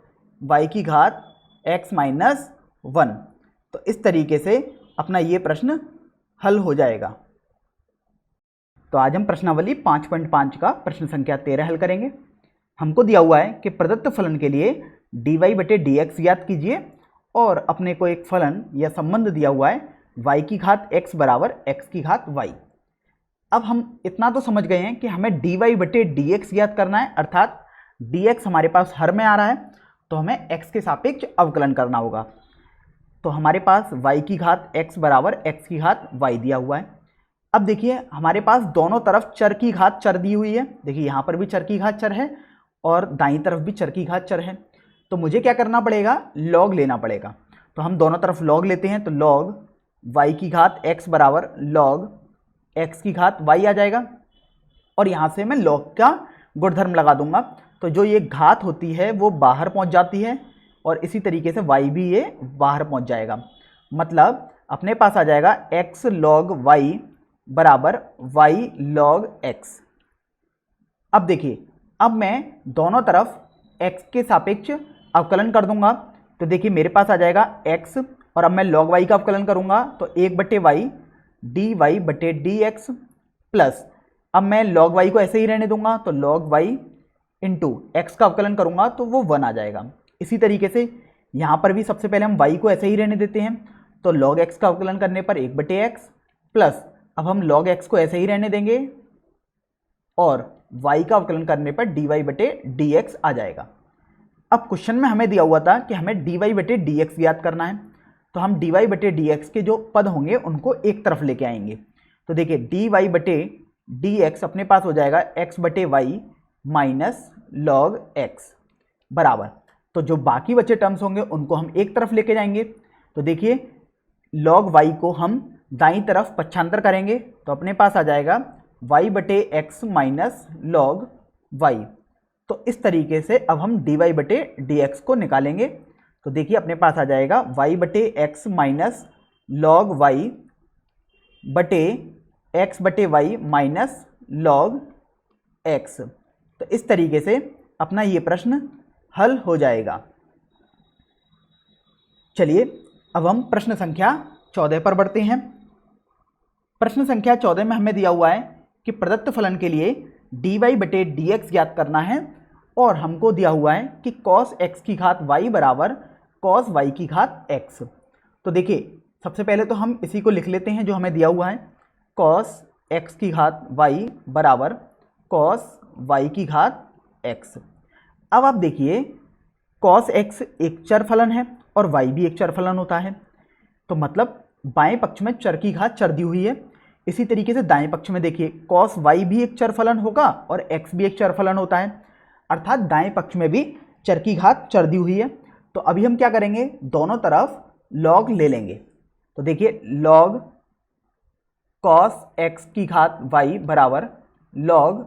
y की घात x माइनस 1। तो इस तरीके से अपना ये प्रश्न हल हो जाएगा। तो आज हम प्रश्नावली 5.5 का प्रश्न संख्या 13 हल करेंगे। हमको दिया हुआ है कि प्रदत्त फलन के लिए dy बटे dx ज्ञात कीजिए और अपने को एक फलन या संबंध दिया हुआ है y की घात x बराबर x की घात y। अब हम इतना तो समझ गए हैं कि हमें dy बटे dx ज्ञात करना है, अर्थात dx हमारे पास हर में आ रहा है तो हमें x के सापेक्ष अवकलन करना होगा। तो हमारे पास y की घात x बराबर x की घात y दिया हुआ है। अब देखिए हमारे पास दोनों तरफ चर की घात चर दी हुई है, देखिए यहाँ पर भी चर की घात चर है और दाईं तरफ भी चर की घात चर है। तो मुझे क्या करना पड़ेगा, लॉग लेना पड़ेगा। तो हम दोनों तरफ लॉग लेते हैं, तो लॉग y की घात x बराबर लॉग x की घात y आ जाएगा और यहाँ से मैं लॉग का गुणधर्म लगा दूंगा। तो जो ये घात होती है वो बाहर पहुँच जाती है और इसी तरीके से y भी ये बाहर पहुँच जाएगा। मतलब अपने पास आ जाएगा x log y बराबर y log x। अब देखिए, अब मैं दोनों तरफ x के सापेक्ष अवकलन कर दूंगा। तो देखिए मेरे पास आ जाएगा x और अब मैं log y का अवकलन करूंगा तो 1/y dy बटे dx प्लस, अब मैं log y को ऐसे ही रहने दूंगा तो log y इंटू x का अवकलन करूंगा तो वो 1 आ जाएगा। इसी तरीके से यहाँ पर भी सबसे पहले हम y को ऐसे ही रहने देते हैं तो log x का अवकलन करने पर 1/x प्लस, अब हम log x को ऐसे ही रहने देंगे और y का अवकलन करने पर dy बटे dx आ जाएगा। अब क्वेश्चन में हमें दिया हुआ था कि हमें dy बटे dx ज्ञात करना है, तो हम dy बटे dx के जो पद होंगे उनको एक तरफ लेके आएंगे। तो देखिए dy बटे dx अपने पास हो जाएगा x बटे y माइनस log x बराबर, तो जो बाकी बचे टर्म्स होंगे उनको हम एक तरफ लेके जाएंगे। तो देखिए log y को हम दाईं तरफ पक्षांतर करेंगे तो अपने पास आ जाएगा y बटे x माइनस log y। तो इस तरीके से अब हम dy बटे dx को निकालेंगे। तो देखिए अपने पास आ जाएगा y बटे x माइनस log y बटे x बटे y माइनस log x। तो इस तरीके से अपना ये प्रश्न हल हो जाएगा। चलिए अब हम प्रश्न संख्या 14 पर बढ़ते हैं। प्रश्न संख्या 14 में हमें दिया हुआ है कि प्रदत्त फलन के लिए dy बटे dx ज्ञात करना है और हमको दिया हुआ है कि cos x की घात y बराबर cos y की घात x। तो देखिए सबसे पहले तो हम इसी को लिख लेते हैं जो हमें दिया हुआ है, cos x की घात y बराबर cos y की घात x। अब आप देखिए cos x एक चर फलन है और y भी एक चर फलन होता है, तो मतलब बाएं पक्ष में चर की घात चर दी हुई है। इसी तरीके से दाएं पक्ष में देखिए cos y भी एक चर फलन होगा और x भी एक चर फलन होता है, अर्थात दाएं पक्ष में भी चर की घात चर दी हुई है। तो अभी हम क्या करेंगे, दोनों तरफ log ले लेंगे। तो देखिए log cos x की घात y बराबर log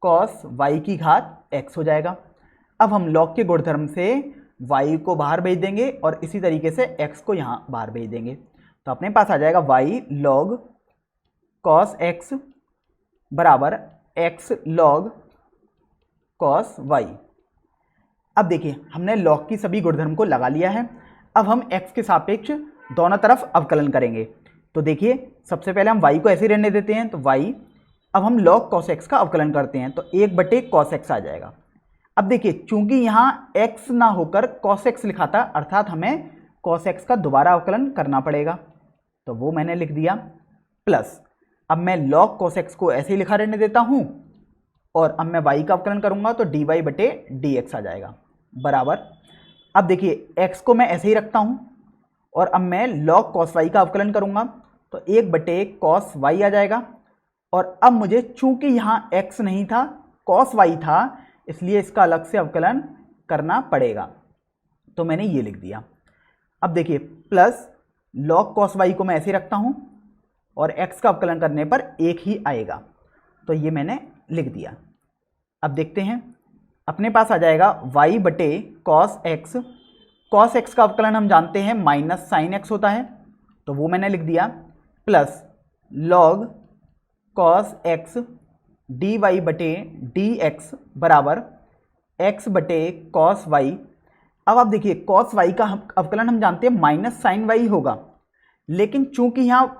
cos y की घात x हो जाएगा। अब हम log के गुणधर्म से y को बाहर भेज देंगे और इसी तरीके से x को यहाँ बाहर भेज देंगे। तो अपने पास आ जाएगा y log cos x बराबर x log cos y। अब देखिए हमने log की सभी गुणधर्म को लगा लिया है। अब हम x के सापेक्ष दोनों तरफ अवकलन करेंगे। तो देखिए सबसे पहले हम y को ऐसे रहने देते हैं तो y, अब हम log cos x का अवकलन करते हैं तो 1 cos x आ जाएगा। अब देखिए चूंकि यहाँ x ना होकर cos x लिखा था, अर्थात हमें cos x का दोबारा अवकलन करना पड़ेगा, तो वो मैंने लिख दिया। प्लस अब मैं log cos x को ऐसे ही लिखा रहने देता हूँ और अब मैं y का अवकलन करूँगा तो dy बटे dx आ जाएगा बराबर। अब देखिए x को मैं ऐसे ही रखता हूँ और अब मैं log cos y का अवकलन करूँगा तो 1 cos y आ जाएगा। और अब मुझे चूंकि यहाँ x नहीं था cos y था, इसलिए इसका अलग से अवकलन करना पड़ेगा, तो मैंने ये लिख दिया। अब देखिए प्लस log cos y को मैं ऐसे रखता हूँ और x का अवकलन करने पर 1 ही आएगा, तो ये मैंने लिख दिया। अब देखते हैं अपने पास आ जाएगा y बटे cos x। cos x का अवकलन हम जानते हैं माइनस साइन x होता है, तो वो मैंने लिख दिया। Plus log cos x dy बटे dx बराबर x बटे cos y। अब आप देखिए cos y का अवकलन हम जानते हैं माइनस साइन y होगा, लेकिन चूंकि यहाँ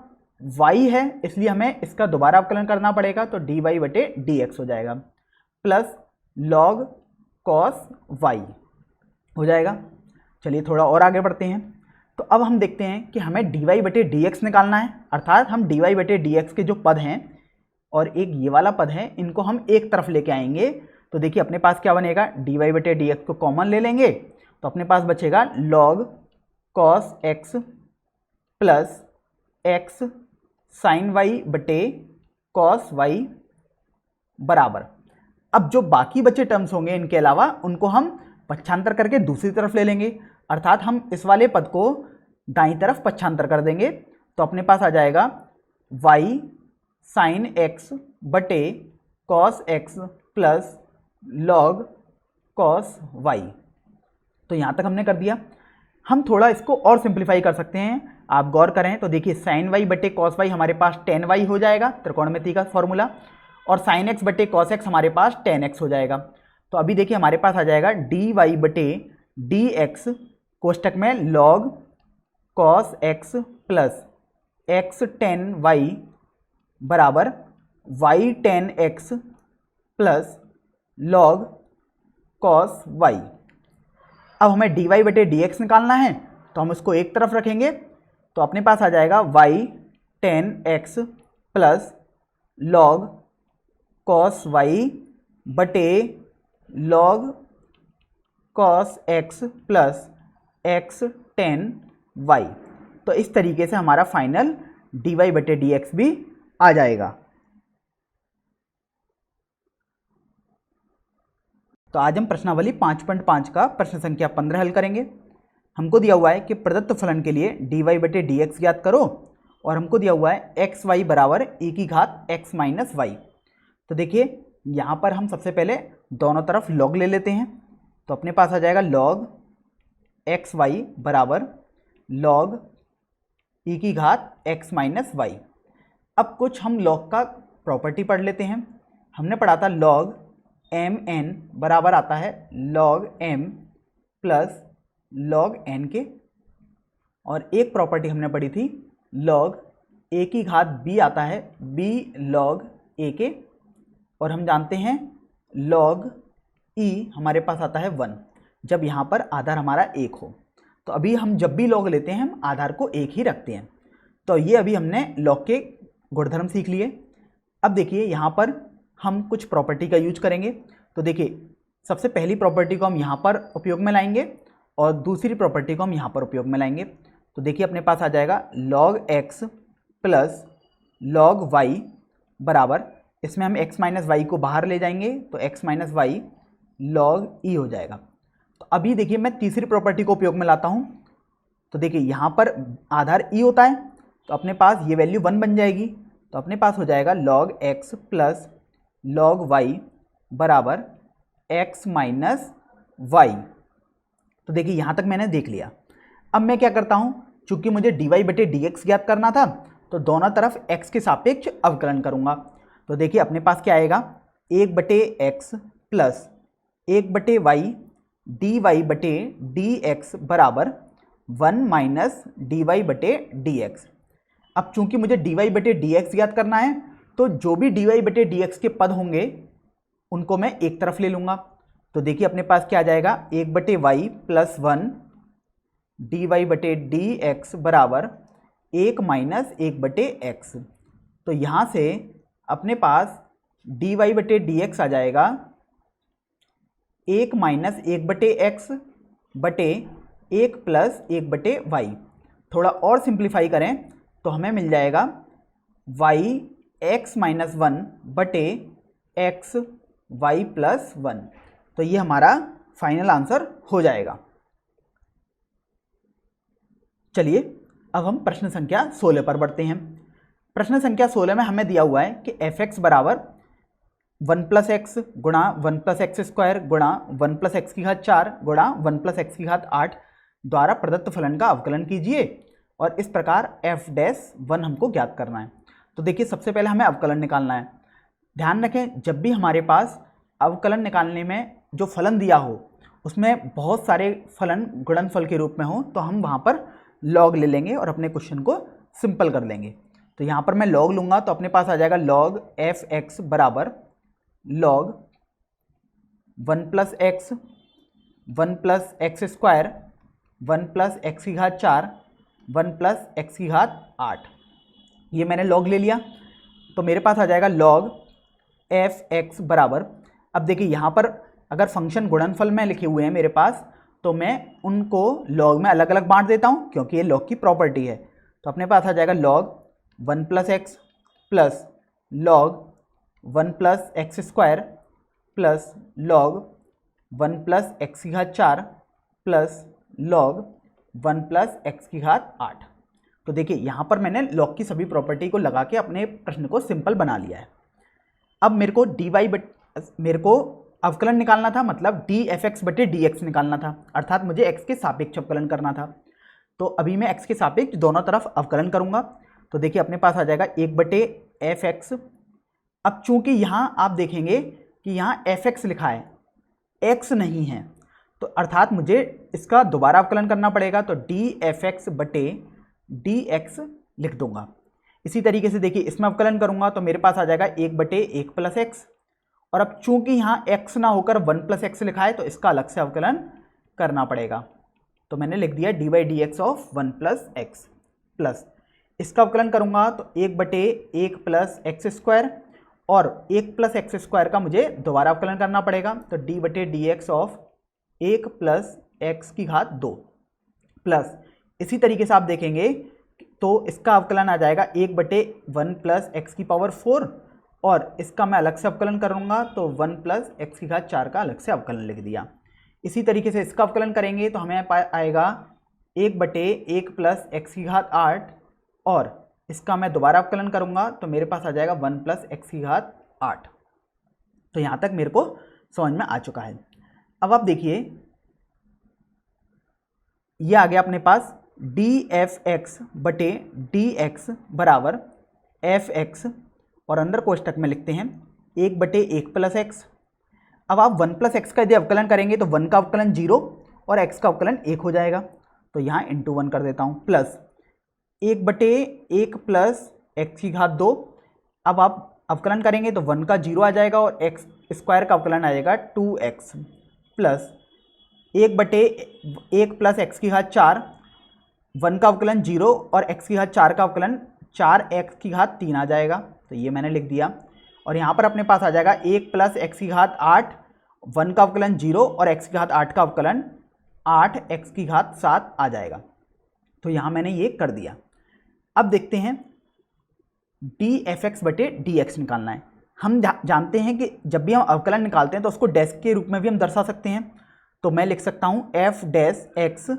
y है इसलिए हमें इसका दोबारा अवकलन करना पड़ेगा, तो dy बटे dx हो जाएगा प्लस log cos y हो जाएगा। चलिए थोड़ा और आगे बढ़ते हैं। तो अब हम देखते हैं कि हमें dy/dx निकालना है, अर्थात हम dy/dx के जो पद हैं और एक ये वाला पद है, इनको हम एक तरफ लेके आएंगे। तो देखिए अपने पास क्या बनेगा, dy/dx को कॉमन ले लेंगे तो अपने पास बचेगा log cos x plus x sin y बटे cos y बराबर। अब जो बाकी बचे टर्म्स होंगे इनके अलावा उनको हम पक्षांतर करके दूसरी तरफ ले लेंगे, अर्थात हम इस वाले पद को दाईं तरफ पक्षांतर कर देंगे। तो अपने पास आ जाएगा y sin x बटे cos x plus log cos y। तो यहाँ तक हमने कर दिया। हम थोड़ा इसको और सिंप्लीफाई कर सकते हैं, आप गौर करें तो देखिए sin y बटे cos y हमारे पास tan y हो जाएगा, त्रिकोणमिति का फॉर्मूला, और sin x बटे cos x हमारे पास tan x हो जाएगा। तो अभी देखिए हमारे पास आ जाएगा dy बटे dx कोष्टक में log cos x plus x tan y बराबर y tan x plus log cos y। अब हमें dy बटे dx निकालना है तो हम उसको एक तरफ रखेंगे, तो अपने पास आ जाएगा y tan x plus log cos y बटे log cos x plus x tan y। तो इस तरीके से हमारा फाइनल dy बटे dx भी आ जाएगा। तो आज हम प्रश्नावली 5.5 का प्रश्न संख्या 15 हल करेंगे। हमको दिया हुआ है कि प्रदत्त फलन के लिए dy बटे dx ज्ञात करो, और हमको दिया हुआ है एक्स वाई बराबर e की घात x माइनस वाई। तो देखिए यहाँ पर हम सबसे पहले दोनों तरफ log ले लेते हैं, तो अपने पास आ जाएगा log एक्स वाई बराबर log e की घात x माइनस वाई। अब कुछ हम log का प्रॉपर्टी पढ़ लेते हैं। हमने पढ़ा था log mn बराबर आता है log m plus log n के, और एक प्रॉपर्टी हमने पढ़ी थी log a की घात b आता है b log a के, और हम जानते हैं log e हमारे पास आता है 1 जब यहाँ पर आधार हमारा 1 हो। तो अभी हम जब भी log लेते हैं हम आधार को 1 ही रखते हैं। तो ये अभी हमने log के गुणधर्म सीख लिए। अब देखिए यहाँ पर हम कुछ प्रॉपर्टी का यूज करेंगे। तो देखिए सबसे पहली प्रॉपर्टी को हम यहाँ पर उपयोग में लाएंगे और दूसरी प्रॉपर्टी को हम यहाँ पर उपयोग में लाएंगे। तो देखिए अपने पास आ जाएगा log x plus log y बराबर, इसमें हम x माइनस वाई को बाहर ले जाएंगे तो x minus y log e हो जाएगा। तो अभी देखिए मैं तीसरी प्रॉपर्टी को उपयोग में लाता हूँ। तो देखिए यहाँ पर आधार e होता है तो अपने पास ये वैल्यू 1 बन जाएगी। तो अपने पास हो जाएगा log x plus log y बराबर x माइनस वाई। तो देखिए यहाँ तक मैंने देख लिया। अब मैं क्या करता हूँ, चूंकि मुझे dy बटे dx ज्ञात करना था तो दोनों तरफ x के सापेक्ष अवकलन करूँगा। तो देखिए अपने पास क्या आएगा, 1 बटे x प्लस 1 बटे y dy बटे dx बराबर 1 माइनस dy बटे dx। अब चूंकि मुझे dy बटे dx ज्ञात करना है तो जो भी dy बटे dx के पद होंगे उनको मैं एक तरफ ले लूँगा। तो देखिए अपने पास क्या आ जाएगा, 1 बटे y प्लस 1 dy बटे dx बराबर 1 माइनस 1 बटे x। तो यहाँ से अपने पास dy बटे dx आ जाएगा 1 माइनस 1 बटे x बटे 1 प्लस 1 बटे y। थोड़ा और सिंप्लीफाई करें तो हमें मिल जाएगा y x माइनस 1 बटे x y प्लस 1। तो ये हमारा फाइनल आंसर हो जाएगा। चलिए अब हम प्रश्न संख्या 16 पर बढ़ते हैं। प्रश्न संख्या 16 में हमें दिया हुआ है कि fx बराबर 1 प्लस एक्स गुणा 1 प्लस एक्स स्क्वायर गुणा 1 प्लस एक्स की घात 4 गुणा 1 प्लस एक्स की घात 8 द्वारा प्रदत्त फलन का अवकलन कीजिए, और इस प्रकार f'1 हमको ज्ञात करना है। तो देखिए सबसे पहले हमें अवकलन निकालना है। ध्यान रखें जब भी हमारे पास अवकलन निकालने में जो फलन दिया हो उसमें बहुत सारे फलन गुणनफल के रूप में हो तो हम वहाँ पर लॉग ले लेंगे और अपने क्वेश्चन को सिंपल कर लेंगे। तो यहाँ पर मैं लॉग लूँगा तो अपने पास आ जाएगा log f(x) बराबर log 1 plus x 1 plus x square 1 plus x की घात 4, 1 प्लस एक्स की घात 8। ये मैंने लॉग ले लिया, तो मेरे पास आ जाएगा लॉग एफ एक्स बराबर। अब देखिए यहाँ पर अगर फंक्शन गुणनफल में लिखे हुए हैं मेरे पास, तो मैं उनको लॉग में अलग अलग बांट देता हूँ, क्योंकि ये लॉग की प्रॉपर्टी है। तो अपने पास आ जाएगा log 1 plus x plus log 1 plus x square plus log 1 plus x की घात 4 प्लस लॉग 1 प्लस एक्स की घात 8। तो देखिए यहाँ पर मैंने लॉग की सभी प्रॉपर्टी को लगा के अपने प्रश्न को सिंपल बना लिया है। अब मेरे को मेरे को अवकलन निकालना था, मतलब डी एफ एक्स बटे डी एक्स निकालना था, अर्थात मुझे एक्स के सापेक्ष अवकलन करना था। तो अभी मैं एक्स के सापेक्ष दोनों तरफ अवकलन करूंगा। तो देखिए अपने पास आ जाएगा 1 बटे एफ एक्स। अब चूंकि यहाँ आप देखेंगे कि यहाँ एफ एक्स लिखा है, एक्स नहीं है, तो अर्थात मुझे इसका दोबारा अवकलन करना पड़ेगा। तो डी एफ एक्स बटे डी एक्स लिख दूंगा। इसी तरीके से देखिए इसमें अवकलन करूंगा तो मेरे पास आ जाएगा 1 बटे 1 प्लस एक्स। और अब चूंकि यहाँ x ना होकर 1 प्लस एक्स लिखा है, तो इसका अलग से अवकलन करना पड़ेगा। तो मैंने लिख दिया D by D x of 1 plus x plus इसका अवकलन करूंगा तो 1 बटे 1 प्लस एक्स स्क्वायर, और 1 प्लस एक्स स्क्वायर का मुझे दोबारा अवकलन करना पड़ेगा। तो डी बटे D x of 1 plus x की घात 2 प्लस इसी तरीके से आप देखेंगे तो इसका अवकलन आ जाएगा 1 बटे 1 प्लस एक्स की पावर 4, और इसका मैं अलग से अवकलन करूंगा तो 1 प्लस एक्स की घात 4 का अलग से अवकलन लिख दिया। इसी तरीके से इसका अवकलन करेंगे तो हमें आएगा 1 बटे 1 प्लस एक्स की घात 8, और इसका मैं दोबारा अवकलन करूंगा तो मेरे पास आ जाएगा 1 प्लस एक्स की घात 8। तो यहाँ तक मेरे को समझ में आ चुका है। अब आप देखिए ये आ गया अपने पास डी एफ एक्स बटे डी एक्स बराबर एफ एक्स, और अंदर कोष्टक में लिखते हैं 1 बटे 1 प्लस एक्स। अब आप 1 प्लस एक्स का यदि अवकलन करेंगे तो 1 का अवकलन 0 और x का अवकलन 1 हो जाएगा। तो यहाँ इंटू 1 कर देता हूँ, प्लस 1 बटे 1 प्लस एक्स की घात 2। अब आप अवकलन करेंगे तो 1 का 0 आ जाएगा और एक्स स्क्वायर का अवकलन आ जाएगा 2x, प्लस 1 बटे 1 प्लस एक्स की घात 4, 1 का अवकलन 0 और x की घात 4 का अवकलन 4x की घात 3 आ जाएगा। तो ये मैंने लिख दिया। और यहाँ पर अपने पास आ जाएगा 1 प्लस एक्स की घात 8, 1 का अवकलन 0 और x की घात 8 का अवकलन 8x की घात 7 आ जाएगा। तो यहाँ मैंने ये कर दिया। अब देखते हैं डी एफ एक्स बटे डी एक्स निकालना है। हम जानते हैं कि जब भी हम अवकलन निकालते हैं तो उसको डैश के रूप में भी हम दर्शा सकते हैं। तो मैं लिख सकता हूँ एफ डैश एक्स,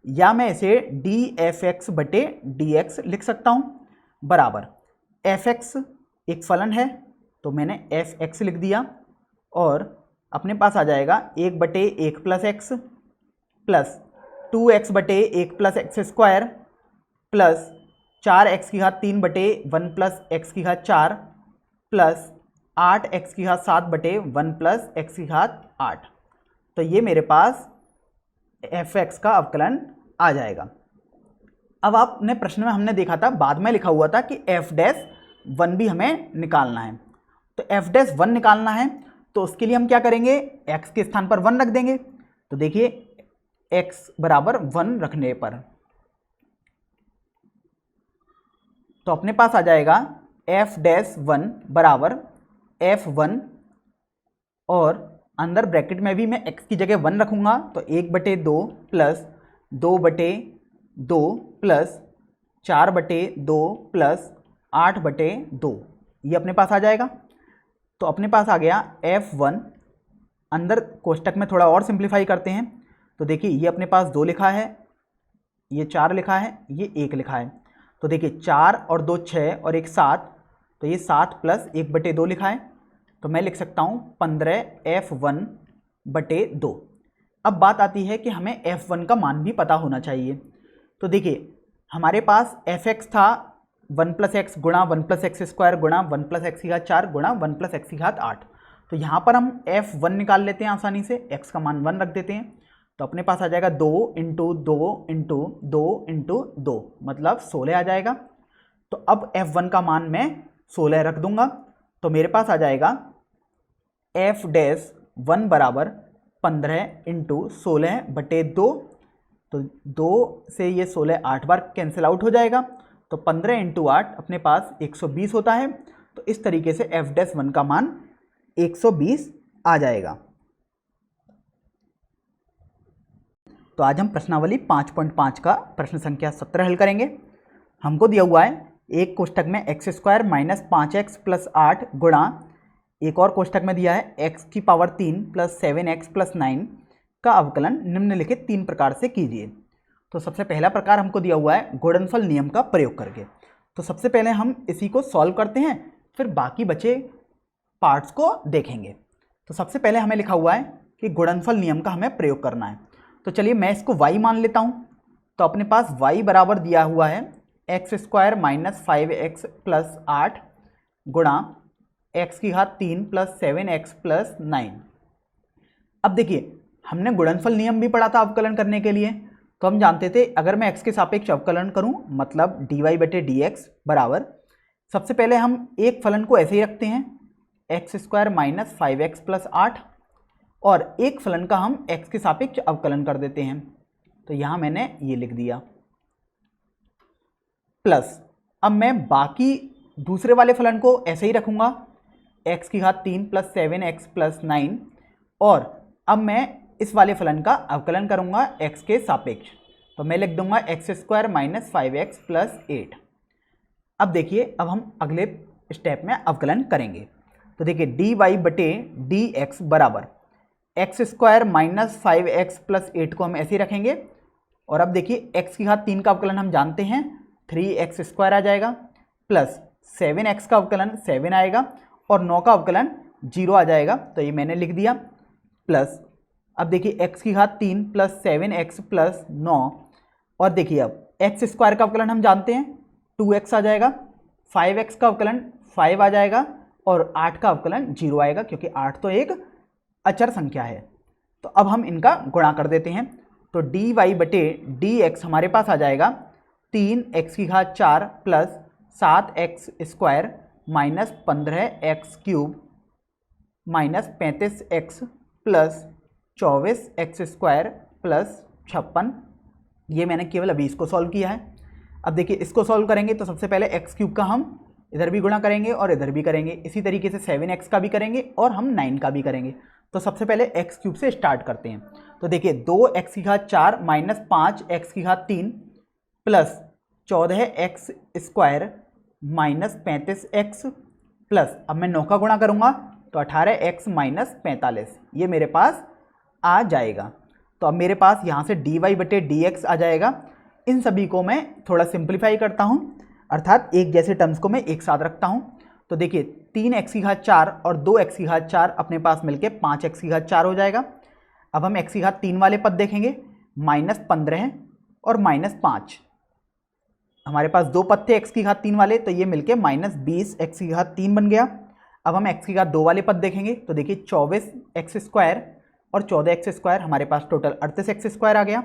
या मैं इसे डी एफ एक्स बटे डी एक्स लिख सकता हूँ, बराबर एफ एक्स एक फलन है तो मैंने एफ एक्स लिख दिया, और अपने पास आ जाएगा 1 बटे 1 प्लस एक्स प्लस 2x बटे 1 plus x square plus 4x की घात 3 बटे 1 प्लस एक्स की घात 4 प्लस 8x की घात 7 बटे 1 प्लस एक्स की घात 8। तो ये मेरे पास एफ एक्स का अवकलन आ जाएगा। अब आपने प्रश्न में हमने देखा था, बाद में लिखा हुआ था कि एफ डैश 1 भी हमें निकालना है। तो एफ डैश 1 निकालना है तो उसके लिए हम क्या करेंगे, x के स्थान पर 1 रख देंगे। तो देखिए x बराबर 1 रखने पर तो अपने पास आ जाएगा एफ डैश 1 बराबर f1, और अंदर ब्रैकेट में भी मैं x की जगह 1 रखूंगा तो 1 बटे 2 प्लस 2 बटे 2 प्लस 4 बटे 2 प्लस 8 बटे 2, ये अपने पास आ जाएगा। तो अपने पास आ गया f1। अंदर कोष्टक में थोड़ा और सिंप्लीफाई करते हैं तो देखिए ये अपने पास 2 लिखा है, ये 4 लिखा है, ये 1 लिखा है। तो देखिए 4 और 2 6 और 1 7, तो ये 7 प्लस 1 बटे 2 लिखा है। तो मैं लिख सकता हूँ 15f1 बटे 2। अब बात आती है कि हमें f1 का मान भी पता होना चाहिए। तो देखिए हमारे पास fx था 1 प्लस एक्स गुणा 1 प्लस एक्स स्क्वायर गुणा 1 प्लस एक्स की घात 4 गुणा 1 प्लस एक्स की घात 8। तो यहाँ पर हम f1 निकाल लेते हैं आसानी से, x का मान 1 रख देते हैं। तो अपने पास आ जाएगा 2 इंटू 2 इंटू 2 इंटू 2, मतलब 16 आ जाएगा। तो अब f1 का मान मैं 16 रख दूंगा। तो मेरे पास आ जाएगा f डैश 1 बराबर 15 इंटू 16 बटे 2। तो 2 से ये 16 8 बार कैंसिल आउट हो जाएगा, तो 15 × 8 अपने पास 120 होता है। तो इस तरीके से f'1 का मान 120 आ जाएगा। तो आज हम प्रश्नावली 5.5 का प्रश्न संख्या 17 हल करेंगे। हमको दिया हुआ है एक कोष्टक में x² - 5x + 8 गुणा एक और कोष्टक में दिया है x³ + 7x + 9 का अवकलन निम्नलिखित 3 प्रकार से कीजिए। तो सबसे पहला प्रकार हमको दिया हुआ है गुणनफल नियम का प्रयोग करके। तो सबसे पहले हम इसी को सॉल्व करते हैं, फिर बाकी बचे पार्ट्स को देखेंगे। तो सबसे पहले हमें लिखा हुआ है कि गुणनफल नियम का हमें प्रयोग करना है। तो चलिए मैं इसको y मान लेता हूँ। तो अपने पास y बराबर दिया हुआ है x² - 5x + 8 गुणा x³ + 7x + 9। अब देखिए हमने गुणनफल नियम भी पढ़ा था अवकलन करने के लिए। तो हम जानते थे अगर मैं x के सापेक्ष अवकलन करूं मतलब dy/dx बराबर, सबसे पहले हम एक फलन को ऐसे ही रखते हैं x² - 5x + 8 और एक फलन का हम x के सापेक्ष अवकलन कर देते हैं। तो यहाँ मैंने ये लिख दिया प्लस, अब मैं बाकी दूसरे वाले फलन को ऐसे ही रखूँगा x³ + 7x + 9 और अब मैं इस वाले फलन का अवकलन करूंगा x के सापेक्ष। तो मैं लिख दूंगा x² - 5x + 8। अब देखिए अब हम अगले स्टेप में अवकलन करेंगे। तो देखिए dy/dx बराबर x² - 5x + 8 को हम ऐसे ही रखेंगे और अब देखिए x³ का अवकलन हम जानते हैं 3x² आ जाएगा प्लस 7x का अवकलन 7 आएगा और 9 का अवकलन 0 आ जाएगा। तो ये मैंने लिख दिया प्लस, अब देखिए x³ + 7x + 9 और देखिए अब x² का अवकलन हम जानते हैं 2x आ जाएगा, 5x का अवकलन 5 आ जाएगा और 8 का अवकलन 0 आएगा क्योंकि 8 तो एक अचर संख्या है। तो अब हम इनका गुणा कर देते हैं। तो dy/dx हमारे पास आ जाएगा 3x³ + 7x² - 15x³ - 35x + 24x² + 56। ये मैंने केवल अभी इसको सॉल्व किया है। अब देखिए इसको सॉल्व करेंगे तो सबसे पहले x³ का हम इधर भी गुणा करेंगे और इधर भी करेंगे, इसी तरीके से 7x का भी करेंगे और हम 9 का भी करेंगे। तो सबसे पहले x³ से स्टार्ट करते हैं। तो देखिए 2x³ - 5x³ + 14x² - 35x plus, अब मैं 9 का गुणा करूँगा तो 18x - 45 ये मेरे पास आ जाएगा। तो अब मेरे पास यहाँ से dy/dx आ जाएगा। इन सभी को मैं थोड़ा सिंप्लीफाई करता हूँ, अर्थात एक जैसे टर्म्स को मैं एक साथ रखता हूँ। तो देखिए 3x³ और 2x³ अपने पास मिलके 5x³ हो जाएगा। अब हम x³ वाले पद देखेंगे -15 और -5। हमारे पास दो पद थे x³ वाले, तो ये मिलके -20 x³ बन गया। अब हम x² वाले पद देखेंगे तो देखिए 24x² और 14x² हमारे पास टोटल 38x² आ गया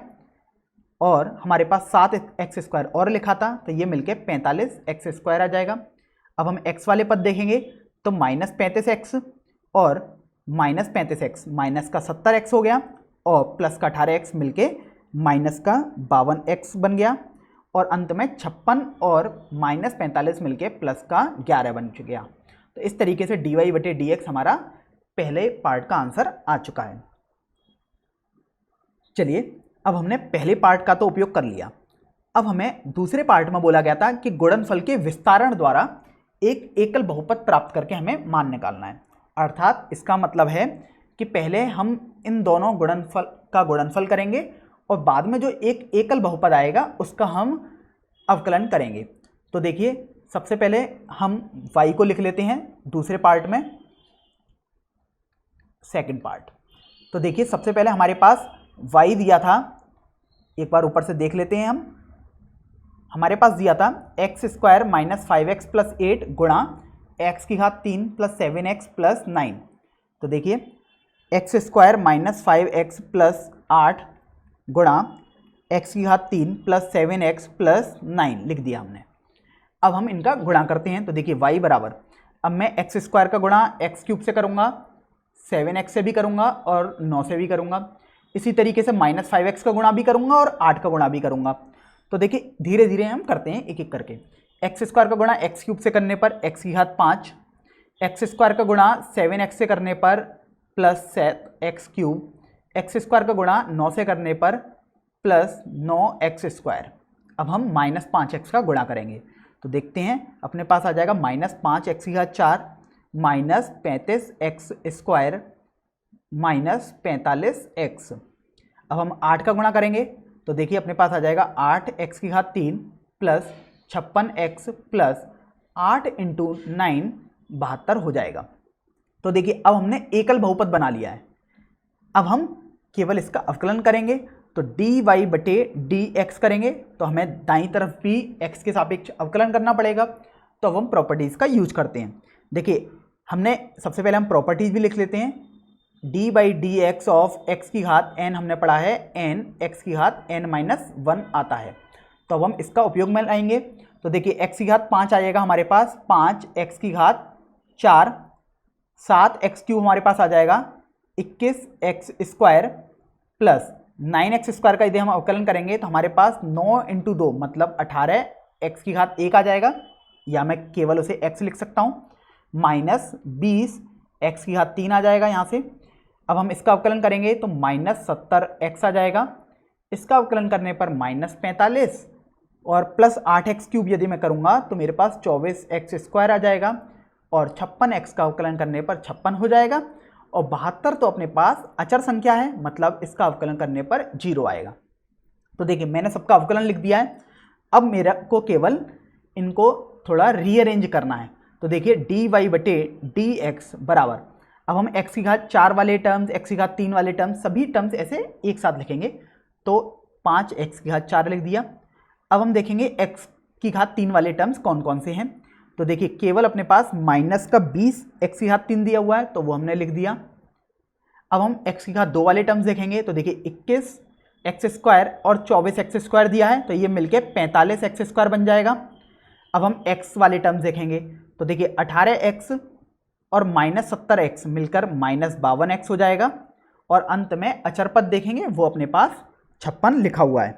और हमारे पास 7x² और लिखा था तो ये मिलके 45x² आ जाएगा। अब हम x वाले पद देखेंगे तो -35x और -35x माइनस का 70x हो गया और प्लस का 18x मिलके माइनस का 52x बन गया और अंत में 56 और -45 मिलके प्लस का 11 बन गया। तो इस तरीके से dy/dx हमारा पहले पार्ट का आंसर आ चुका है। चलिए अब हमने पहले पार्ट का तो उपयोग कर लिया। अब हमें दूसरे पार्ट में बोला गया था कि गुणनफल के विस्तारण द्वारा एक एकल बहुपद प्राप्त करके हमें मान निकालना है। अर्थात इसका मतलब है कि पहले हम इन दोनों गुणनफल का गुणनफल करेंगे और बाद में जो एक एकल बहुपद आएगा उसका हम अवकलन करेंगे। तो देखिए सबसे पहले हम y को लिख लेते हैं दूसरे पार्ट में, सेकंड पार्ट। तो देखिए सबसे पहले हमारे पास y दिया था, एक बार ऊपर से देख लेते हैं हम। हमारे पास दिया था x² - 5x + 8 गुणा x³ + 7x + 9। तो देखिए x² - 5x + 8 गुणा x³ + 7x + 9 लिख दिया हमने। अब हम इनका गुणा करते हैं। तो देखिए y बराबर, अब मैं x² का गुणा x³ से करूँगा, 7x से भी करूँगा और 9 से भी करूँगा। इसी तरीके से -5x का गुणा भी करूंगा और 8 का गुणा भी करूंगा। तो देखिए धीरे धीरे हम करते हैं एक एक करके। एक्स स्क्वायर का गुणा एक्स क्यूब से करने पर x की घात 5, एक्स स्क्वायर का गुणा 7x से करने पर plus x cube, x square का गुणा 9 से करने पर प्लस 9x स्क्वायर। अब हम -5x का गुणा करेंगे तो देखते हैं अपने पास आ जाएगा -5x की घात 4 -35x स्क्वायर -45x। अब हम 8 का गुणा करेंगे तो देखिए अपने पास आ जाएगा 8x की घात 3 प्लस 56x प्लस 8 × 9 72 हो जाएगा। तो देखिए अब हमने एकल बहुपद बना लिया है। अब हम केवल इसका अवकलन करेंगे तो dy/dx करेंगे तो हमें दाईं तरफ भी x के सापेक्ष अवकलन करना पड़ेगा। तो अब हम प्रॉपर्टीज़ का यूज करते हैं। देखिए हमने सबसे पहले हम प्रॉपर्टीज़ भी लिख लेते हैं। dy/dx ऑफ x की घात n हमने पढ़ा है n x की घात n-1 आता है। तो अब हम इसका उपयोग में लाएंगे तो देखिए x की घात 5 आ जाएगा हमारे पास, 5x की घात 4, 7x क्यूब हमारे पास आ जाएगा 21x square plus 9x square का यदि हम अवकलन करेंगे तो हमारे पास 9 × 2 मतलब 18x की घात 1 आ जाएगा, या मैं केवल उसे x लिख सकता हूँ, -20x की घात 3 आ जाएगा यहाँ से। अब हम इसका अवकलन करेंगे तो -70x आ जाएगा, इसका अवकलन करने पर -45 और प्लस 8x क्यूब यदि मैं करूँगा तो मेरे पास 24x स्क्वायर आ जाएगा और 56x का अवकलन करने पर 56 हो जाएगा और 72 तो अपने पास अचर संख्या है, मतलब इसका अवकलन करने पर 0 आएगा। तो देखिए मैंने सबका अवकलन लिख दिया है। अब मेरा को केवल इनको थोड़ा रीअरेंज करना है तो देखिए dy/dx बराबर, अब हम x की घात 4 वाले टर्म्स, x की घात 3 वाले टर्म्स सभी टर्म्स ऐसे एक साथ लिखेंगे। तो 5x की घात 4 लिख दिया। अब हम देखेंगे x की घात 3 वाले टर्म्स कौन कौन से हैं। तो देखिए केवल अपने पास -20 x की घात 3 दिया हुआ है तो वो हमने लिख दिया। अब हम x की घात 2 वाले टर्म्स देखेंगे तो देखिए 21x स्क्वायर और 24x स्क्वायर दिया है तो ये मिलके 45x स्क्वायर बन जाएगा। अब हम x वाले टर्म्स देखेंगे तो देखिए 18x और -70x मिलकर -52x हो जाएगा और अंत में अचर पद देखेंगे वो अपने पास 56 लिखा हुआ है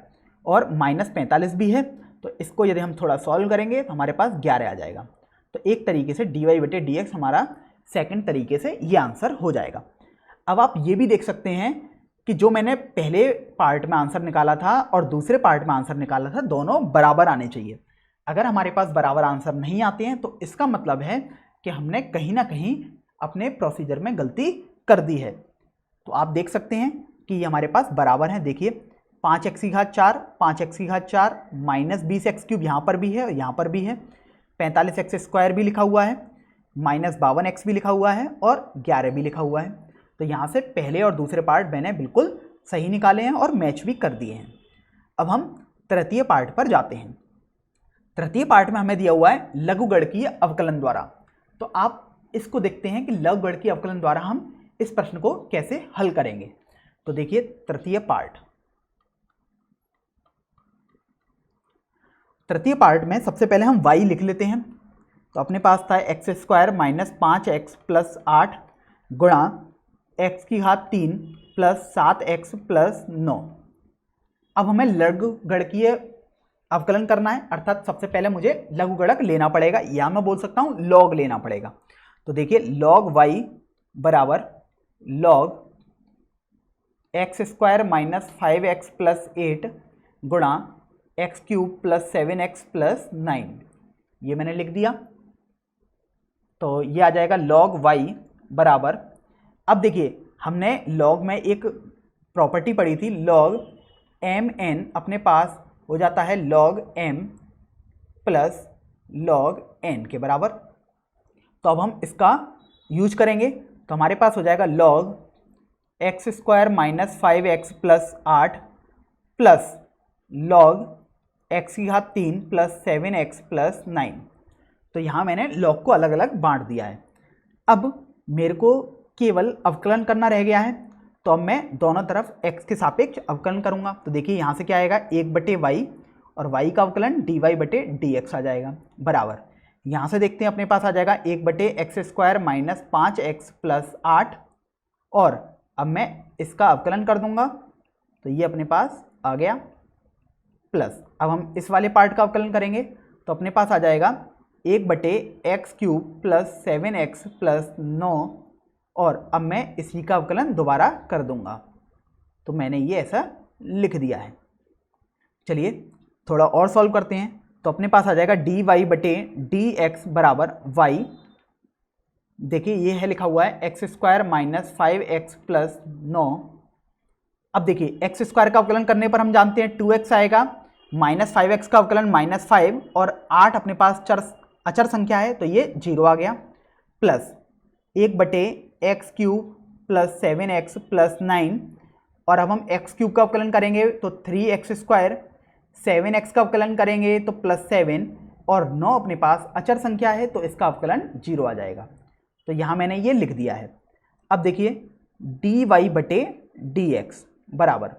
और -45 भी है। तो इसको यदि हम थोड़ा सॉल्व करेंगे तो हमारे पास 11 आ जाएगा। तो एक तरीके से dy/dx हमारा सेकंड तरीके से ये आंसर हो जाएगा। अब आप ये भी देख सकते हैं कि जो मैंने पहले पार्ट में आंसर निकाला था और दूसरे पार्ट में आंसर निकाला था दोनों बराबर आने चाहिए। अगर हमारे पास बराबर आंसर नहीं आते हैं तो इसका मतलब है कि हमने कहीं ना कहीं अपने प्रोसीजर में गलती कर दी है। तो आप देख सकते हैं कि ये हमारे पास बराबर है। देखिए 5x की घात 4, 5x की घात 4 -20x क्यूब यहाँ पर भी है और यहाँ पर भी है, 45x स्क्वायर भी लिखा हुआ है, -52x भी लिखा हुआ है और 11 भी लिखा हुआ है। तो यहाँ से पहले और दूसरे पार्ट मैंने बिल्कुल सही निकाले हैं और मैच भी कर दिए हैं। अब हम तृतीय पार्ट पर जाते हैं। तृतीय पार्ट में हमें दिया हुआ है लघुगणकीय अवकलन द्वारा। तो आप इसको देखते हैं कि लघुगणकीय अवकलन द्वारा हम इस प्रश्न को कैसे हल करेंगे। तो देखिए तृतीय पार्ट में सबसे पहले हम y लिख लेते हैं। तो अपने पास था x स्क्वायर -5x प्लस 8 गुणा x की घात 3 प्लस 7x प्लस 9। अब हमें लघुगणकीय अवकलन करना है, अर्थात सबसे पहले मुझे लघुगणक लेना पड़ेगा या मैं बोल सकता हूँ लॉग लेना पड़ेगा। तो देखिए log y बराबर log x square -5x plus 8 गुणा x cube plus 7x plus 9, ये मैंने लिख दिया। तो ये आ जाएगा log y बराबर, अब देखिए हमने log में एक प्रॉपर्टी पढ़ी थी log mn अपने पास हो जाता है log m plus log n के बराबर। तो अब हम इसका यूज करेंगे तो हमारे पास हो जाएगा log x square -5x plus 8 plus log x की घात 3 प्लस 7x प्लस 9। तो यहाँ मैंने log को अलग अलग बांट दिया है। अब मेरे को केवल अवकलन करना रह गया है तो अब मैं दोनों तरफ x के सापेक्ष अवकलन करूँगा। तो देखिए यहाँ से क्या आएगा 1/y और y का अवकलन dy/dx आ जाएगा बराबर, यहाँ से देखते हैं अपने पास आ जाएगा 1/x स्क्वायर -5x प्लस 8 और अब मैं इसका अवकलन कर दूंगा तो ये अपने पास आ गया प्लस। अब हम इस वाले पार्ट का अवकलन करेंगे तो अपने पास आ जाएगा 1/x³ प्लस 7x प्लस 9, और अब मैं इसी का अवकलन दोबारा कर दूंगा। तो मैंने ये ऐसा लिख दिया है। चलिए थोड़ा और सॉल्व करते हैं। तो अपने पास आ जाएगा dy/dx बराबर y। देखिए ये है लिखा हुआ है x² माइनस 5x प्लस 9। अब देखिए x² का अवकलन करने पर हम जानते हैं 2x आएगा, माइनस 5x का अवकलन -5, और 8 अपने पास अचर संख्या है तो ये 0 आ गया, plus 1/x³ plus 7x plus 9, और अब हम x³ का अवकलन करेंगे तो 3x², 7x का अवकलन करेंगे तो प्लस 7, और 9 अपने पास अचर संख्या है तो इसका अवकलन 0 आ जाएगा। तो यहाँ मैंने ये लिख दिया है। अब देखिए dy/dx बराबर,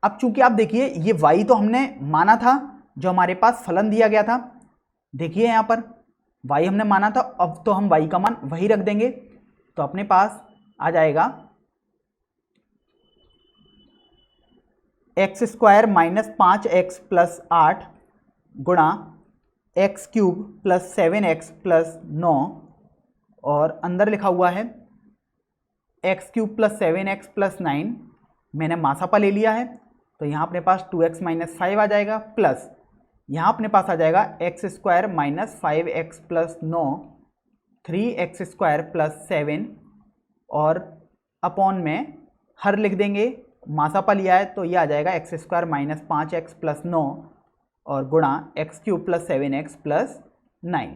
अब चूंकि आप देखिए ये y तो हमने माना था, जो हमारे पास फलन दिया गया था, देखिए यहाँ पर y हमने माना था, अब तो हम y का मान वही रख देंगे। तो अपने पास आ जाएगा x² माइनस 5x प्लस 8 गुणा x³ प्लस 7x प्लस 9, और अंदर लिखा हुआ है x³ प्लस 7x प्लस 9, मैंने मासापा ले लिया है तो यहाँ अपने पास 2x माइनस 5 आ जाएगा, प्लस यहाँ अपने पास आ जाएगा x² minus 5x plus 9, 3x² plus 7, और अपॉन में हर लिख देंगे, मासापा लिया है तो ये आ जाएगा x² माइनस 5x प्लस 9 और गुणा x³ प्लस 7x प्लस 9।